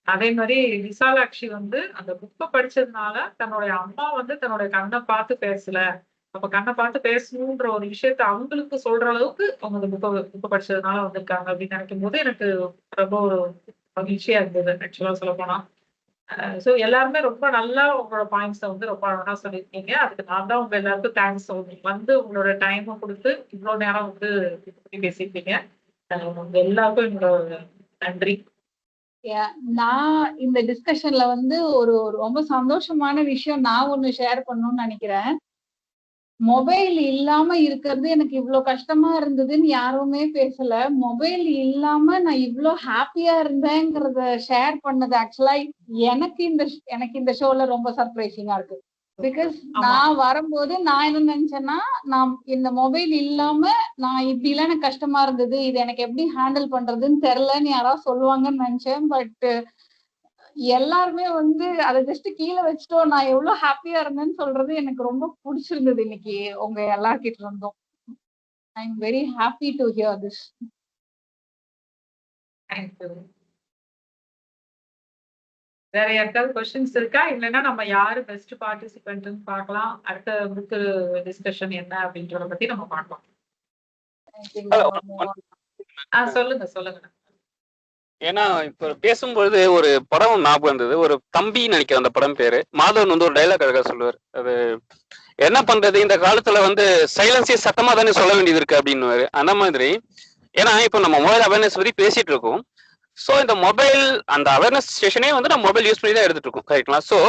அதே மாதிரி விசாலாட்சி வந்து அந்த புக்கை படிச்சதுனால தன்னுடைய அம்மா வந்து தன்னுடைய கண்ணை பார்த்து பேசல, அப்ப கண்ணை பார்த்து பேசணுன்ற ஒரு விஷயத்த அவங்களுக்கு சொல்ற அளவுக்கு அவங்க அந்த புக்கை படிச்சதுனால வந்திருக்காங்க அப்படின்னு நினைக்கும் போது எனக்கு ரொம்ப ஒரு மகிழ்ச்சியா இருந்தது ஆக்சுவலா சொல்ல போனா. ஸோ எல்லாருமே ரொம்ப நல்லா உங்களோட பாயிண்ட்ஸை வந்து ரொம்ப அழகா சொல்லியிருக்கீங்க. அதுக்கு நான் தான் உங்க எல்லாருக்கும் தேங்க்ஸ் சொல்றேன், வந்து உங்களோட டைமை கொடுத்து இவ்வளவு நேரம் வந்து பேசியிருக்கீங்க. உங்க எல்லாருக்கும் என்னோட நன்றி. நான் இந்த டிஸ்கஷன்ல வந்து ஒரு ரொம்ப சந்தோஷமான விஷயம் நான் ஒண்ணு ஷேர் பண்ணணும்னு நினைக்கிறேன். மொபைல் இல்லாம இருக்கிறது எனக்கு இவ்வளவு கஷ்டமா இருந்ததுன்னு யாருமே பேசல. மொபைல் இல்லாம நான் இவ்வளவு ஹாப்பியா இருந்தேங்கிறத ஷேர் பண்ணது ஆக்சுவலா எனக்கு இந்த ஷோல ரொம்ப சர்ப்ரைசிங்கா இருக்கு. பிகாஸ் நான் வரும்போது நான் என்ன நினைச்சேன்னா, நான் இந்த மொபைல் இல்லாம நான் இப்படி எல்லாம் எனக்கு கஷ்டமா இருந்தது, இது எனக்கு எப்படி ஹேண்டில் பண்றதுன்னு தெரியலன்னு யாராவது சொல்லுவாங்கன்னு நினைச்சேன். பட் எல்லாருமே வந்து அதை ஜஸ்ட் கீழே வச்சுட்டோம், நான் எவ்வளவு ஹாப்பியா இருந்தேன்னு சொல்றது எனக்கு ரொம்ப பிடிச்சிருந்தது இன்னைக்கு உங்க எல்லார்கிட்ட இருந்தோம். I am very happy to hear this. வேற யாருக்காவது கொஸ்டின்ஸ் இருக்கா? இல்லைன்னா நம்ம யாரு பெஸ்ட் பார்ட்டிசிபென்ட்னு பார்க்கலாம். அடுத்த புக் டிஸ்கஷன் என்ன அப்படின்றத பத்தி நம்ம பார்க்கலாம். சொல்லுங்க. ஏன்னா இப்ப பேசும்பொழுது ஒரு படம் ஞாபகம் இருந்தது, ஒரு தம்பி நினைக்கிறேன் அந்த படம் பேரு. மாதவன் வந்து ஒரு டைலாக் அழகா சொல்லுவார், அது என்ன பண்றது இந்த காலத்துல வந்து சைலன்ஸே சத்தமா தானே சொல்ல வேண்டியது இருக்கு அப்படின்னு. அந்த மாதிரி ஏன்னா இப்ப நம்ம மொபைல் அவேர்னஸ் பத்தி பேசிட்டு இருக்கோம், ஸோ இந்த மொபைல் அந்த அவேர்னஸ் செஷனே வந்து நம்ம மொபைல் யூஸ் பண்ணி தான் எடுத்துட்டு இருக்கோம், கரெக்டுங்களா? ஸோ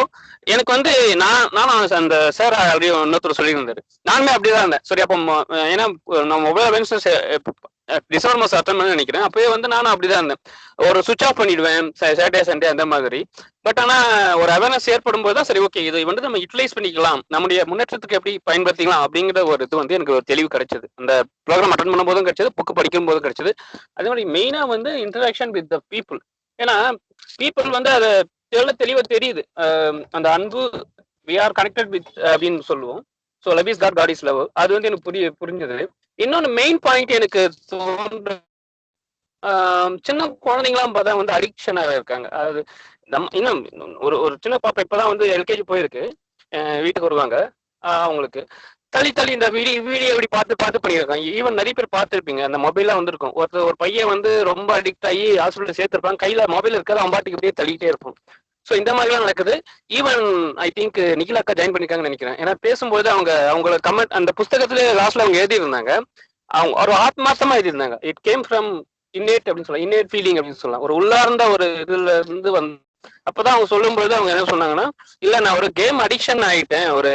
எனக்கு வந்து நானும் அந்த சார் அப்படியே இன்னொருத்தர் சொல்லியிருந்தாரு, நானுமே அப்படிதான் இருந்தேன். சரி அப்போ ஏன்னா நான் மொபைல் அவேர்னஸ் டிசம்பர் மாதம் அட்டன் பண்ண நினைக்கிறேன். அப்பவே வந்து நானும் அப்படிதான் இருந்தேன். ஒரு சுவிச் ஆஃப் பண்ணிடுவேன் சாட்டர்டே சண்டே அந்த மாதிரி. பட் ஆனா ஒரு அவேர்னஸ் ஏற்படும் போது தான் சரி ஓகே இது வந்து நம்ம யூட்டிலைஸ் பண்ணிக்கலாம், நம்முடைய முன்னேற்றத்துக்கு எப்படி பயன்படுத்திக்கலாம் அப்படிங்கிற ஒரு இது வந்து எனக்கு ஒரு தெளிவு கிடைச்சது. அந்த ப்ரோக்ராம் அட்டன் பண்ணும் போதும் கிடைச்சது, புக்கு படிக்கும் போதும் கிடைச்சது. அதே மாதிரி மெயினா வந்து இன்டராக்ஷன் வித் த பீப்புள். ஏன்னா பீப்புள் வந்து அதை தெளிவாக தெரியுது. அந்த அன்பு வி ஆர் கனெக்டட் வித் அப்படின்னு சொல்லுவோம். So love is God, God is love. அது வந்து எனக்கு புரிஞ்சது. இன்னொன்று மெயின் பாயிண்ட் எனக்கு தோன்ற சின்ன குழந்தைங்களாம் பார்த்தா வந்து அடிக்ஷனாக இருக்காங்க. அது இன்னும் ஒரு சின்ன பாப்பா இப்பதான் வந்து எல்கேஜி போயிருக்கு. வீட்டுக்கு வருவாங்க, அவங்களுக்கு தள்ளி இந்த வீடியோ இப்படி பார்த்து பண்ணியிருக்காங்க. ஈவன் நிறைய பேர் பார்த்துருப்பீங்க, அந்த மொபைல்லாம் வந்திருக்கும். ஒரு பையன் வந்து ரொம்ப அடிக்ட் ஆகி ஹாஸ்பிட்டல் சேர்த்துருப்பாங்க, கையில மொபைல் இருக்காது, அவன் பாட்டுக்கு இப்படியே தள்ளிட்டே இருப்போம். ஸோ இந்த மாதிரிலாம் நடக்குது. ஈவன் ஐ திங்க் நிகில் அக்கா ஜாயின் பண்ணிருக்காங்கன்னு நினைக்கிறேன். ஏன்னா பேசும்போது அவங்கள கமெண்ட் அந்த புஸ்தகத்துல லாஸ்ட்ல அவங்க எழுதியிருந்தாங்க, அவங்க ஒரு ஆத்மார்த்தமா எழுதியிருந்தாங்க. இட் கேம் ஃப்ரம் இன்னேட் அப்படின்னு சொல்லலாம், இன்னேட் ஃபீலிங் அப்படின்னு சொல்லலாம். ஒரு உள்ளார்ந்த ஒரு இதுல இருந்து வந்து அப்பதான் அவங்க சொல்லும்போது அவங்க என்ன சொன்னாங்கன்னா, இல்ல நான் ஒரு கேம் அடிக்ஷன் ஆயிட்டேன், ஒரு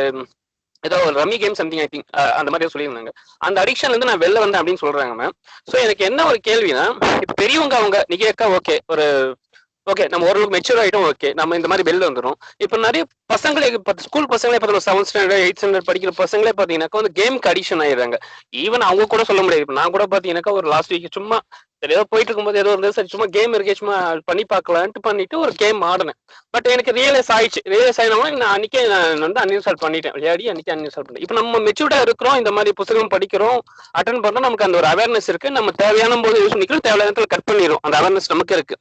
ஏதோ ஒரு rummy game something I think அந்த மாதிரி சொல்லியிருந்தாங்க. அந்த அடிக்ஷன்ல இருந்து நான் வெளில வந்தேன் அப்படின்னு சொல்றாங்க மேம். ஸோ எனக்கு என்ன ஒரு கேள்வினா, இப்போ பெரியவங்க அவங்க நிகி அக்கா ஓகே, ஓகே நம்ம ஓரளவுக்கு மெச்சூர் ஆகிட்டோம், ஓகே நம்ம இந்த மாதிரி வெளில வந்துடும். இப்போ நிறைய பசங்களே ஸ்கூல் பசங்களே பார்த்தீங்கன்னா 7th ஸ்டாண்டர்ட் 8th ஸ்டாண்டர்ட் படிக்கிற பசங்களே பார்த்தீங்கன்னாக்கா வந்து கேமுக்கு அடிக்ஷன் ஆயிடுறாங்க. ஈவன் அவங்க கூட சொல்ல முடியாது. இப்போ நான் கூட பார்த்தீங்கன்னாக்கா ஒரு லாஸ்ட் வீக் சும்மா சரி ஏதோ போயிட்டு இருக்கும்போது ஏதோ இருந்தது, சரி சும்மா கேம் இருக்கே சும்மா பண்ணி பார்க்கலான்ட்டு பண்ணிட்டு ஒரு கேம் ஆடினேன். பட் எனக்கு ரியலைஸ் ஆயிடுச்சு நான் அன்னைக்கே நான் வந்து அன்இன்ஸ்டால் பண்ணிட்டேன், விளையாடி அன்னைக்கே அன்இன்ஸ்டால் பண்ணிட்டேன். இப்போ நம்ம மெச்சூர்டா இருக்கிறோம், இந்த மாதிரி புத்தகம் படிக்கிறோம், அட்டன் பண்றோம், நமக்கு அந்த ஒரு அவேர்னஸ் இருக்கு. நம்ம தேவையான போது யூஸ் பண்ணிக்கிறோம், தேவையான நேரத்தில் கட் பண்ணிடும், அந்த அவேர்னஸ் நமக்கு இருக்கு.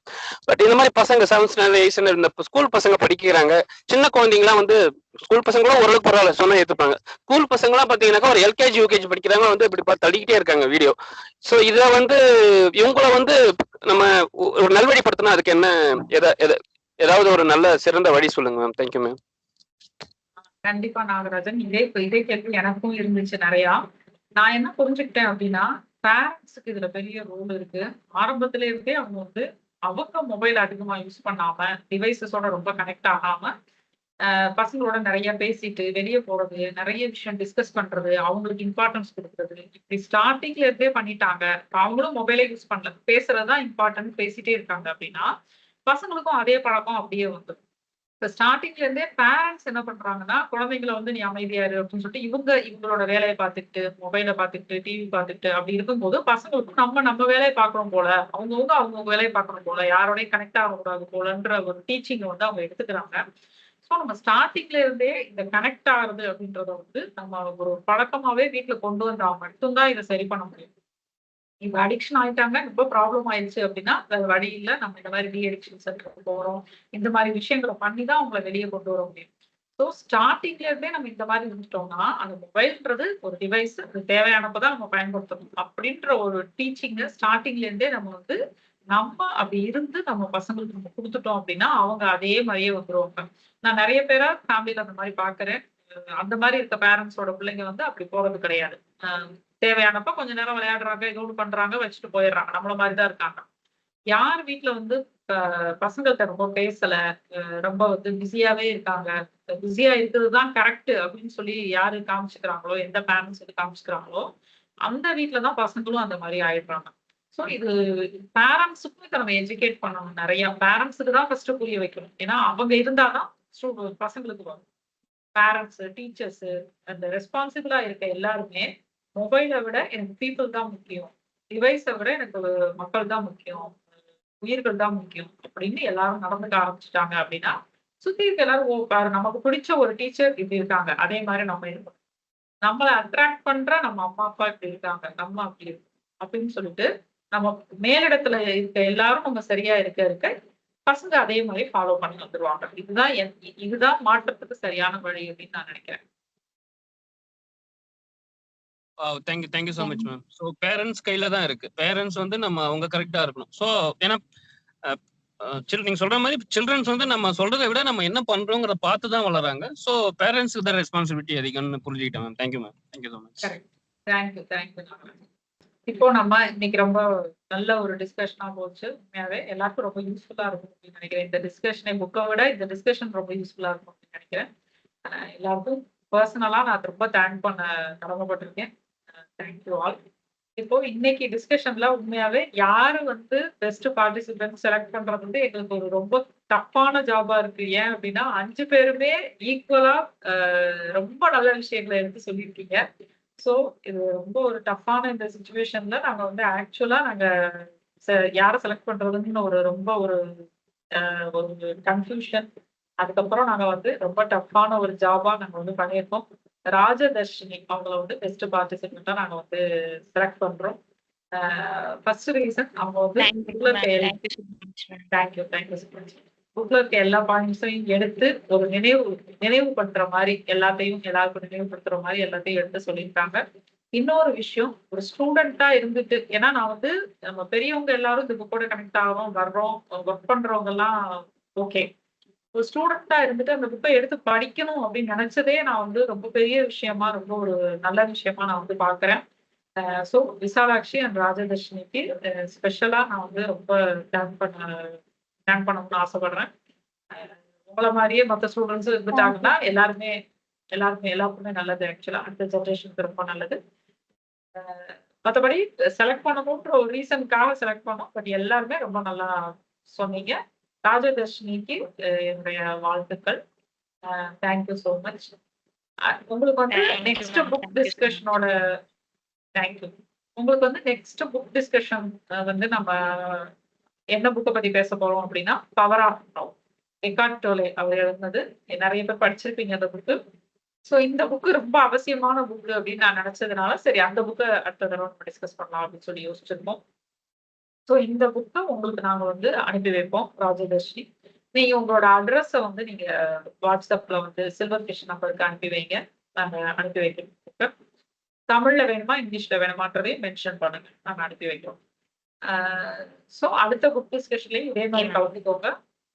பட் இந்த மாதிரி பசங்க 7th ஸ்டாண்டர்ட் 8th ஸ்டாண்டர்ட் இந்த ஸ்கூல் பசங்க படிக்கிறாங்க, சின்ன குழந்தைங்களாம் வந்து ஸ்கூல் பசங்களும் ஓரளவுக்கு பரவாயில்ல சொன்னா ஏத்துப்பாங்க. ஸ்கூல் பசங்களாம் பாத்தீங்கன்னாக்கா ஒரு எல்கேஜி யூகேஜி படிக்கிறவங்க வந்து இப்படி பார்த்து தள்ளிக்கிட்டே இருக்காங்க வீடியோ. ஸோ இதை வந்து இவங்கள வந்து நம்ம ஒரு நல்வழிப்படுத்தினா அதுக்கு என்ன ஏதாவது ஒரு நல்ல சிறந்த வழி சொல்லுங்க மேம். Thank you ma'am. கண்டிப்பா நாகராஜன், இதே கேள்வி எனக்கும் இருந்துச்சு நிறையா. நான் என்ன புரிஞ்சுக்கிட்டேன் அப்படின்னா, பேரண்ட்ஸுக்கு இதுல பெரிய ரோல் இருக்கு. ஆரம்பத்துல இருந்தே அவங்க வந்து அவங்க மொபைல் அதிகமா யூஸ் பண்ணாம, டிவைசஸோட ரொம்ப கனெக்ட் ஆகாம, பசங்களோட நிறைய பேசிட்டு வெளியே போறது, நிறைய விஷயம் டிஸ்கஸ் பண்றது, அவங்களுக்கு இம்பார்ட்டன்ஸ் கொடுக்குறது, இப்படி ஸ்டார்டிங்ல இருந்தே பண்ணிட்டாங்க. அவங்களும் மொபைலே யூஸ் பண்ணல, பேசுறதுதான் இம்பார்ட்டன்ட், பேசிட்டே இருக்காங்க அப்படின்னா பசங்களுக்கும் அதே பழக்கம் அப்படியே வந்துடும். இப்ப ஸ்டார்டிங்ல இருந்தே பேரண்ட்ஸ் என்ன பண்றாங்கன்னா, குழந்தைங்களை வந்து நீ அமைதியா இரு அப்படின்னு சொல்லிட்டு இவங்களோட வேலையை பார்த்துக்கிட்டு, மொபைலை பார்த்துக்கிட்டு, டிவி பார்த்துக்கிட்டு அப்படி இருக்கும்போது பசங்களுக்கும் நம்ம வேலையை பார்க்கணும் போல, அவங்க வேலையை பார்க்கணும் போல, யாரோடய கனெக்ட் ஆகக்கூடாது போலன்ற ஒரு டீச்சிங்கை வந்து அவங்க எடுத்துக்கிறாங்க. ஸோ நம்ம ஸ்டார்டிங்ல இருந்தே இந்த கனெக்ட் ஆகுறது அப்படின்றத வந்து நம்ம ஒரு பழக்கமாவே வீட்டுல கொண்டு வந்தா மட்டும்தான் இதை சரி பண்ண முடியும். இப்ப அடிக்ஷன் ஆயிட்டாங்க, ரொம்ப ப்ராப்ளம் ஆயிடுச்சு அப்படின்னா வேற வழி இல்லை, நம்ம இந்த மாதிரி அடிக்ஷன் சென்டருக்கு போறோம், இந்த மாதிரி விஷயங்களை பண்ணி தான் அவங்களை வெளியே கொண்டு வர முடியும். ஸோ ஸ்டார்டிங்ல இருந்தே நம்ம இந்த மாதிரி இருந்துட்டோம்னா, அந்த மொபைல்ன்றது ஒரு டிவைஸ், அது தேவையானப்பதான் நம்ம பயன்படுத்தணும் அப்படின்ற ஒரு டீச்சிங்க ஸ்டார்டிங்ல இருந்தே நம்ம அப்படி இருந்து நம்ம பசங்களுக்கு நம்ம கொடுத்துட்டோம் அப்படின்னா அவங்க அதே மாதிரியே வந்துருவாங்க. நான் நிறைய பேரா ஃபேமிலியில அந்த மாதிரி பாக்குறேன். அந்த மாதிரி இருக்க பேரண்ட்ஸோட பிள்ளைங்க வந்து அப்படி போறது கிடையாது. தேவையானப்ப கொஞ்ச நேரம் விளையாடுறாங்க, ஏதோ ஒன்று பண்றாங்க, வச்சுட்டு போயிடுறாங்க. நம்மள மாதிரிதான் இருக்காங்க. யார் வீட்டுல வந்து பசங்கள்கிட்ட ரொம்ப பேசல, ரொம்ப வந்து பிஸியாவே இருக்காங்க, பிஸியா இருக்கிறதுதான் கரெக்ட் அப்படின்னு சொல்லி யாரு காமிச்சுக்கிறாங்களோ, எந்த பேரண்ட்ஸ் வந்து காமிச்சுக்கிறாங்களோ அந்த வீட்டுலதான் பசங்களும் அந்த மாதிரி ஆயிடுறாங்க. ஸோ இது பேரண்ட்ஸுக்கும் இதை நம்ம எஜுகேட் பண்ணணும். நிறைய பேரண்ட்ஸுக்கு தான் ஃபர்ஸ்ட் புரிய வைக்கணும். ஏன்னா அவங்க இருந்தாதான் பசங்களுக்கு வரும். பேரண்ட்ஸ், டீச்சர்ஸ், அந்த ரெஸ்பான்சிபிளா இருக்க எல்லாருமே மொபைலை விட எனக்கு பீப்புள் தான் முக்கியம், டிவைஸை விட எனக்கு மக்கள் தான் முக்கியம், உயிர்கள் தான் முக்கியம் அப்படின்னு எல்லாரும் நடந்துக்க ஆரம்பிச்சுட்டாங்க அப்படின்னா சுத்தி இருக்க எல்லாரும் நமக்கு பிடிச்ச ஒரு டீச்சர் இப்படி இருக்காங்க, அதே மாதிரி நம்ம இருக்கணும். நம்மளை அட்ராக்ட் பண்ற நம்ம அம்மா அப்பா இப்படி இருக்காங்க, நம்ம அப்படி இருக்கணும் அப்படின்னு சொல்லிட்டு நம்ம மேலிடத்துல இருக்க எல்லாரும் நம்ம சரியா இருக்க பசங்க அதே மாதிரி ஃபாலோ பண்ணி வந்துருவாங்க. இதுதான் மாற்றத்துக்கு சரியான வழி அப்படின்னு நான் நினைக்கிறேன். Thank you so much ma'am. So parents கையில தான் இருக்கு. பேரண்ட்ஸ் வந்து நம்ம அவங்க கரெக்டா இருக்கணும். ஸோ ஏன்னா நீங்க சொல்ற மாதிரி சில்ட்ரன்ஸ் வந்து நம்ம சொல்றதை விட நம்ம என்ன பண்றோங்கிறத பார்த்து தான் வளராங்க. ஸோ பேரண்ட்ஸ்க்கு தான் ரெஸ்பான்சிபிலிட்டி அதிகம்னு புரிஞ்சுக்கிட்டேன் ma'am. Thank you ma'am. Thank you so much. Thank you. இப்போ நம்ம இன்னைக்கு ரொம்ப நல்ல ஒரு டிஸ்கஷனா போச்சு. உண்மையாவே எல்லாருக்கும் ரொம்ப யூஸ்ஃபுல்லா இருக்கும் அப்படின்னு நினைக்கிறேன். இந்த டிஸ்கஷனை புக்கை விட இந்த டிஸ்கஷன் ரொம்ப யூஸ்ஃபுல்லா இருக்கும் அப்படின்னு நினைக்கிறேன். எல்லாருக்கும் பர்சனலா நான் ரொம்ப தேங்க் பண்ண கடமைப்பட்டிருக்கேன். Thank you all. இப்போ இன்னைக்கு டிஸ்கஷன்ல உண்மையாவே யாரு வந்து பெஸ்ட் பார்ட்டிசிபென்ட் செலக்ட் பண்றது வந்து எங்களுக்கு ஒரு ரொம்ப டஃப்பான ஜாபா இருக்கு. ஏன் அப்படின்னா 5 பேருமே ஈக்குவலா ரொம்ப நல்ல விஷயங்களை எடுத்து சொல்லியிருக்கீங்க. ஸோ இது ரொம்ப ஒரு டஃப்பான இந்த சுச்சுவேஷன்ல நாங்க வந்து ஆக்சுவலா நாங்க யாரை செலக்ட் பண்றதுன்னு ஒரு ரொம்ப ஒரு ஒரு கன்ஃபியூஷன். அதுக்கப்புறம் நாங்க வந்து ரொம்ப டஃப்பான ஒரு ஜாபா நாங்க வந்து பண்ணியிருக்கோம். ராஜதர்ஷினி அவங்கள வந்து பெஸ்ட் பார்ட்டிசிபெண்டா நாங்க வந்து செலக்ட் பண்றோம். ஃபர்ஸ்ட் ரீசன் அவங்க வந்து புக்ல தேங்க்யூ ஸோ மச். புக்ல இருக்க எல்லா பாயிண்ட்ஸையும் எடுத்து ஒரு நினைவு பண்ற மாதிரி எல்லாத்தையும் எல்லாருக்கும் நினைவுபடுத்துற மாதிரி எல்லாத்தையும் எடுத்து சொல்லியிருக்காங்க. இன்னொரு விஷயம், ஒரு ஸ்டூடெண்டா இருந்துட்டு, ஏன்னா நான் வந்து நம்ம பெரியவங்க எல்லாரும் இந்த புக்கோட கனெக்ட் ஆகிறோம் வர்றோம் ஒர்க் பண்றவங்க எல்லாம் ஓகே. ஒரு ஸ்டூடெண்டா இருந்துட்டு அந்த புக்கை எடுத்து படிக்கணும் அப்படின்னு நினைச்சதே நான் வந்து ரொம்ப பெரிய விஷயமா ரொம்ப ஒரு நல்ல விஷயமா நான் வந்து பாக்குறேன். ஸோ விசாலாட்சி அண்ட் ராஜதர்ஷினிக்கு ஸ்பெஷலா நான் வந்து ரொம்ப தேங்க் பண்ணணும்னு ஆசைப்படுறேன். உங்களை மாதிரியே மற்ற ஸ்டூடெண்ட்ஸும் இருந்துட்டாங்கன்னா எல்லாருக்குமே நல்லது. ஆக்சுவலா அடுத்த ஜெனரேஷனுக்கு ரொம்ப நல்லது. மற்றபடி செலக்ட் பண்ணணும்ன்ற ஒரு ரீசனுக்காக செலக்ட் பண்ணோம். பட் எல்லாருமே ரொம்ப நல்லா சொன்னீங்க. ராஜதர்ஷினிக்கு என்னுடைய வாழ்த்துக்கள். Thank you so much. உங்களுக்கு வந்து நெக்ஸ்ட் புக் டிஸ்கஷனோட தேங்க்யூ. உங்களுக்கு வந்து நெக்ஸ்ட் புக் டிஸ்கஷன் வந்து நம்ம என்ன புக்கை பத்தி பேச போறோம் அப்படின்னா power of now, Eckhart Tolle அவர் எழுதுனது. நிறைய பேர் படிச்சிருப்பீங்க அந்த புக்கு. ஸோ இந்த புக்கு ரொம்ப அவசியமான புக்கு அப்படின்னு நான் நினைச்சதுனால சரி அந்த புக்கை அடுத்த தடவை நம்ம டிஸ்கஸ் பண்ணலாம் அப்படின்னு சொல்லி யோசிச்சிருக்கோம். ஸோ இந்த புக்கை உங்களுக்கு நாங்கள் வந்து அனுப்பி வைப்போம் ராஜதர்ஷினி. நீங்க உங்களோட அட்ரஸை வந்து நீங்க வாட்ஸ்அப்ல வந்து சில்வர் ஃபிஷ் நம்பருக்கு அனுப்பி வைங்க. நாங்கள் அனுப்பி வைக்கிறோம். புக்கை தமிழ்ல வேணுமா இங்கிலீஷ்ல வேணுமான்றதையும் மென்ஷன் பண்ணுங்க, நாங்கள் அனுப்பி வைக்கிறோம். ஸோ அடுத்த புக் டிஸ்கஷன்லையும் இதே மாதிரி கலந்துக்கோங்க.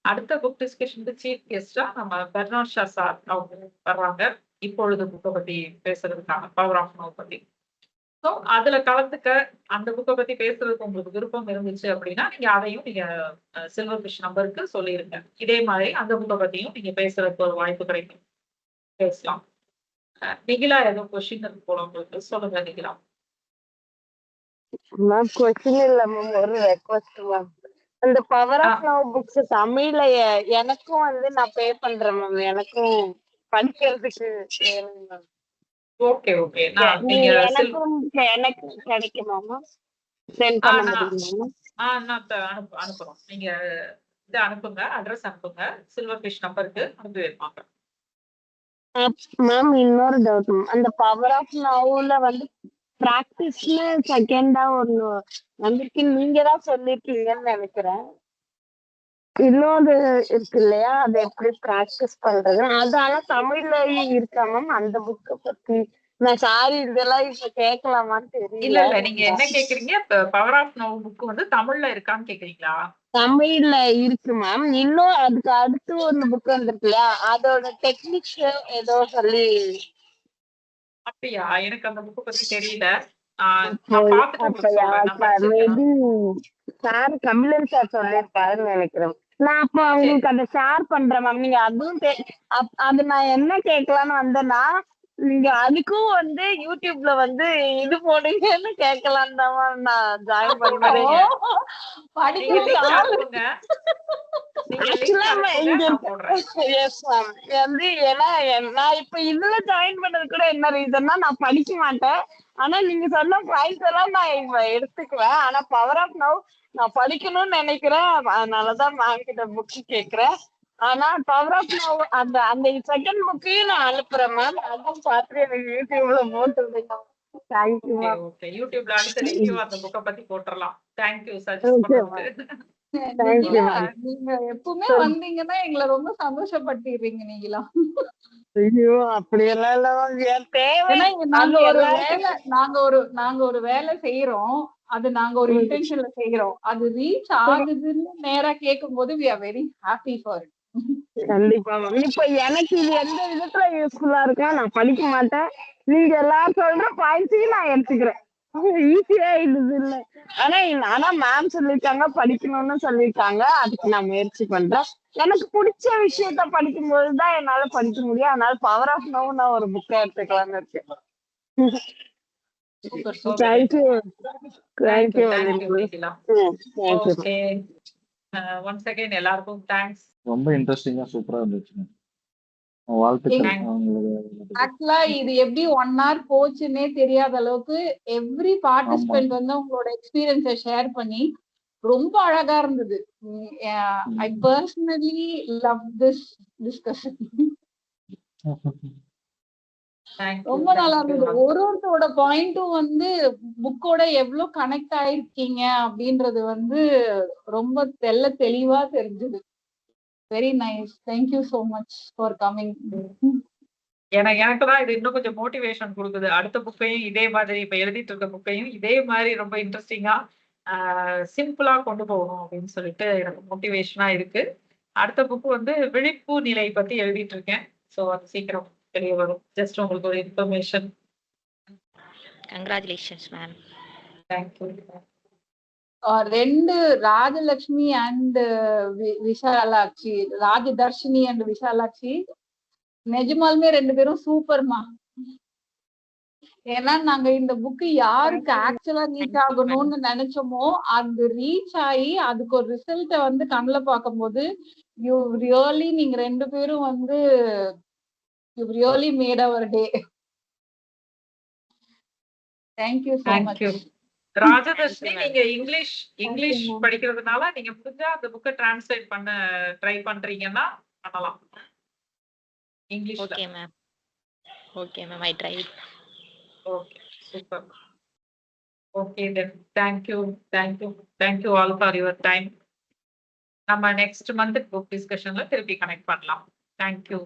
அடுத்த புக் டிஸ்கஷனுக்கு சீஃப் கெஸ்டா நம்ம பெர்னாட் ஷா சார் அவங்க வர்றாங்க இப்பொழுது புக்கை பத்தி பேசுறதுக்கான பவர் ஆஃப் நவ் பத்தி. ஸோ அதுல கலந்துக்க அந்த புக்கை பத்தி பேசுறதுக்கு உங்களுக்கு விருப்பம் இருந்துச்சு அப்படின்னா நீங்க அதையும் நீங்க சில்வர் ஃபிஷ் நம்பருக்கு சொல்லிருங்க. இதே மாதிரி அந்த புக்கை பத்தியும் நீங்க பேசுறதுக்கு ஒரு வாய்ப்பு கிடைக்கும், பேசலாம். நிகிலா ஏதோ கொஸ்டின் இருக்கு போல உங்களுக்கு, சொல்லுங்க நிகிலா. மேம் கொஸ்டின் இல்ல மேம், ஒரு ரெக்வஸ்ட் மேம். அந்த பவர் ஆஃப் நவ் புக்ஸ் தமிழ்ல எனக்கும் வந்து நான் பே பண்றேன் மேம், எனக்கும் படிக்கிறதுக்கு வேணும் மேம். ஓகே ஓகே, நான் நீங்க எனக்கு கிடைக்குமா மேம்? சென்ட் பண்ண முடியுமா? நான் அனுப்புறோம். நீங்க இதை அனுப்புங்க, அட்ரஸ் அனுப்புங்க, சில்வர் ஃபிஷ் நம்பருக்கு அனுப்பி வைப்பாங்க. மேம் இன்னொரு டவுட் மேம், அந்த பவர் ஆஃப் நவ்ல வந்து பிராக்டிஸ்ல செகண்டா ஒண்ணு வந்திருக்கு, நீங்க தான் சொல்லிருக்கீங்கன்னு நினைக்கிறேன். இன்னொரு இருக்கு இல்லையா, அதை எப்படி பிராக்டிஸ் பண்றது, அது ஆனா தமிழ்லயும் இருக்கா மேம்? அந்த புக்கை பத்தி நான் சாரி இதெல்லாம் இப்ப கேட்கலாமான்னு தெரியல. இல்ல நீங்க என்ன கேக்குறீங்க, பவர் ஆஃப் நவ் புக் வந்து தமிழ்ல இருக்கான்னு கேக்குறீங்களா? தமிழ்ல இருக்கு மேம். இன்னும் அதுக்கு அடுத்து ஒரு புக் வந்திருக்கு இல்லையா, அதோட டெக்னிக்ஸ் ஏதோ சொல்லி. அப்படியா? எனக்கு அந்த புக் பத்தி தெரியல. மேபி சார் கபிலன் சார் சொல்லிருப்பாருன்னு நினைக்கிறேன். நான் அப்ப உங்களுக்கு அதை ஷேர் பண்றேன் மேம். நீங்க அதுவும் அது நான் என்ன கேட்கலான்னு வந்தேன்னா, நீங்க அதுக்கும் வந்து யூடியூப்ல வந்து இது போடுங்கன்னு கேட்கலாம் தான் நான் ஜாயின் பண்ணுவேன். ஏன்னா நான் இப்ப இதுல ஜாயின் பண்ணது கூட என்ன ரீசன்னா, நான் படிக்க மாட்டேன். ஆனா நீங்க சொன்ன பாயிண்ட்ஸ் எல்லாம் நான் இப்ப எடுத்துக்குவேன். ஆனா பவர் ஆஃப் நவ் நான் படிக்கணும்னு நினைக்கிறேன், அதனாலதான் மேம் கிட்ட புக் கேக்குறேன். ஆனா பவர் ஆஃப் நவ் அந்த அந்த செகண்ட் புக்கையும் நான் அனுப்புறேன் மேம். அதுவும் பார்த்து எனக்கு யூடியூப்ல போட்டுருந்தீங்க. Thank you ma'am. யூடியூப்ல அடுத்த ரிவ்யூ அந்த புக்கை பத்தி போட்டுறலாம். தேங்க்யூ சஜஸ்ட் பண்ணதுக்கு. நீங்க எப்பவுமே வந்தீங்கன்னா எங்களை ரொம்ப சந்தோஷப்படுத்திடுறீங்க நீங்களா. ஐயோ அப்படியெல்லாம் இல்ல, நாங்க ஒரு வேலை செய்யறோம், அது நாங்க ஒரு இன்டென்ஷன்ல செய்யறோம், அது ரீச் ஆகுதுன்னு நேரா கேட்கும் போது we are very happy for it. கண்டிப்பா மேம். இப்ப எனக்கு இது எந்த விதத்துல யூஸ்ஃபுல்லா இருக்கா, நான் படிக்க மாட்டேன், நீங்க எல்லாரும் சொல்ற பாயிண்ட்ஸையும் நான் எடுத்துக்கிறேன். ஈஸியா இது இல்ல. ஆனா மேம் சொல்லிருக்காங்க படிக்கணும்னு சொல்லிருக்காங்க. அதுக்கு நான் முயற்சி பண்றேன். எனக்கு பிடிச்ச விஷயத்த படிக்கும்போது தான் என்னால படிக்க முடியும். அதனால பவர் ஆஃப் நவ் நான் ஒரு புக்கை எடுத்துக்கலாம்னு இருக்கேன். Super super. Thank you thank you Nikhila. Okay, once again எல்லாருக்கும் தேங்க்ஸ். ரொம்ப இன்ட்ரெஸ்டிங்கா சூப்பரா இருந்துச்சுங்க. வாழ்த்துக்கள் அவங்களுக்கு. ஆக்சுவலா இது எப்படி 1 hour போச்சுன்னே தெரியாத அளவுக்கு எவ்ரி பார்ட்டிசிபென்ட் வந்து உங்களோட எக்ஸ்பீரியன்ஸை ஷேர் பண்ணி ரொம்ப அழகா இருந்தது. I personally love this discussion. ரொம்ப நல்லா இருந்தது. ஒருத்தரோட பாயிண்ட்டும் வந்து புக்கோட எவ்வளவு கனெக்ட் ஆயிருக்கீங்க அப்படின்றது வந்து ரொம்ப தெளிவா தெரிஞ்சது. Very nice. Thank you so much for coming. எனக்கு தான் இது இன்னும் கொஞ்சம் மோட்டிவேஷன் கொடுக்குது. அடுத்த புக்கையும் இதே மாதிரி இப்ப எழுதிட்டு இருக்க புக்கையும் இதே மாதிரி ரொம்ப இன்ட்ரெஸ்டிங்கா சிம்பிளா கொண்டு போகணும் அப்படின்னு சொல்லிட்டு எனக்கு மோட்டிவேஷனா இருக்கு. அடுத்த புக் வந்து விழிப்பு நிலை பத்தி எழுதிட்டு இருக்கேன். ஸோ அது சீக்கிரம் தெரிய வரும். ஜஸ்ட் உங்களுக்கு ஒரு information. Congratulations ma'am. Thank you. 2 Rajalakshmi and Vishalakshi, Rajadharshini and Vishalakshi நிஜமாலுமே 2 பேரும் சூப்பர்மா. ஏன்னா நாங்க இந்த புக்கு யாருக்கு ஆக்சுவலா ரீச் ஆகணும்னு நினைச்சோமோ அது ரீச் ஆகி அதுக்கு ஒரு ரிசல்ட்டை வந்து கண்ணுல பார்க்கும்போது யூ ரியலி நீங்க 2 பேரும் வந்து you really made our day. Thank you so much. Rajadharshini, நீங்க இங்கிலீஷ் படிக்கிறதுனால நீங்க முடிஞ்சா அந்த புக்கை டிரான்ஸ்லேட் பண்ண ட்ரை பண்றீங்கன்னா பண்ணலாம் இங்கிலீஷ்ல. Okay ma'am. Okay ma'am, I try. Okay, super. Okay then thank you all for your time. நம்ம நெக்ஸ்ட் மந்த் புக் டிஸ்கஷன்ல திருப்பி கனெக்ட் பண்ணலாம். தேங்க்யூ.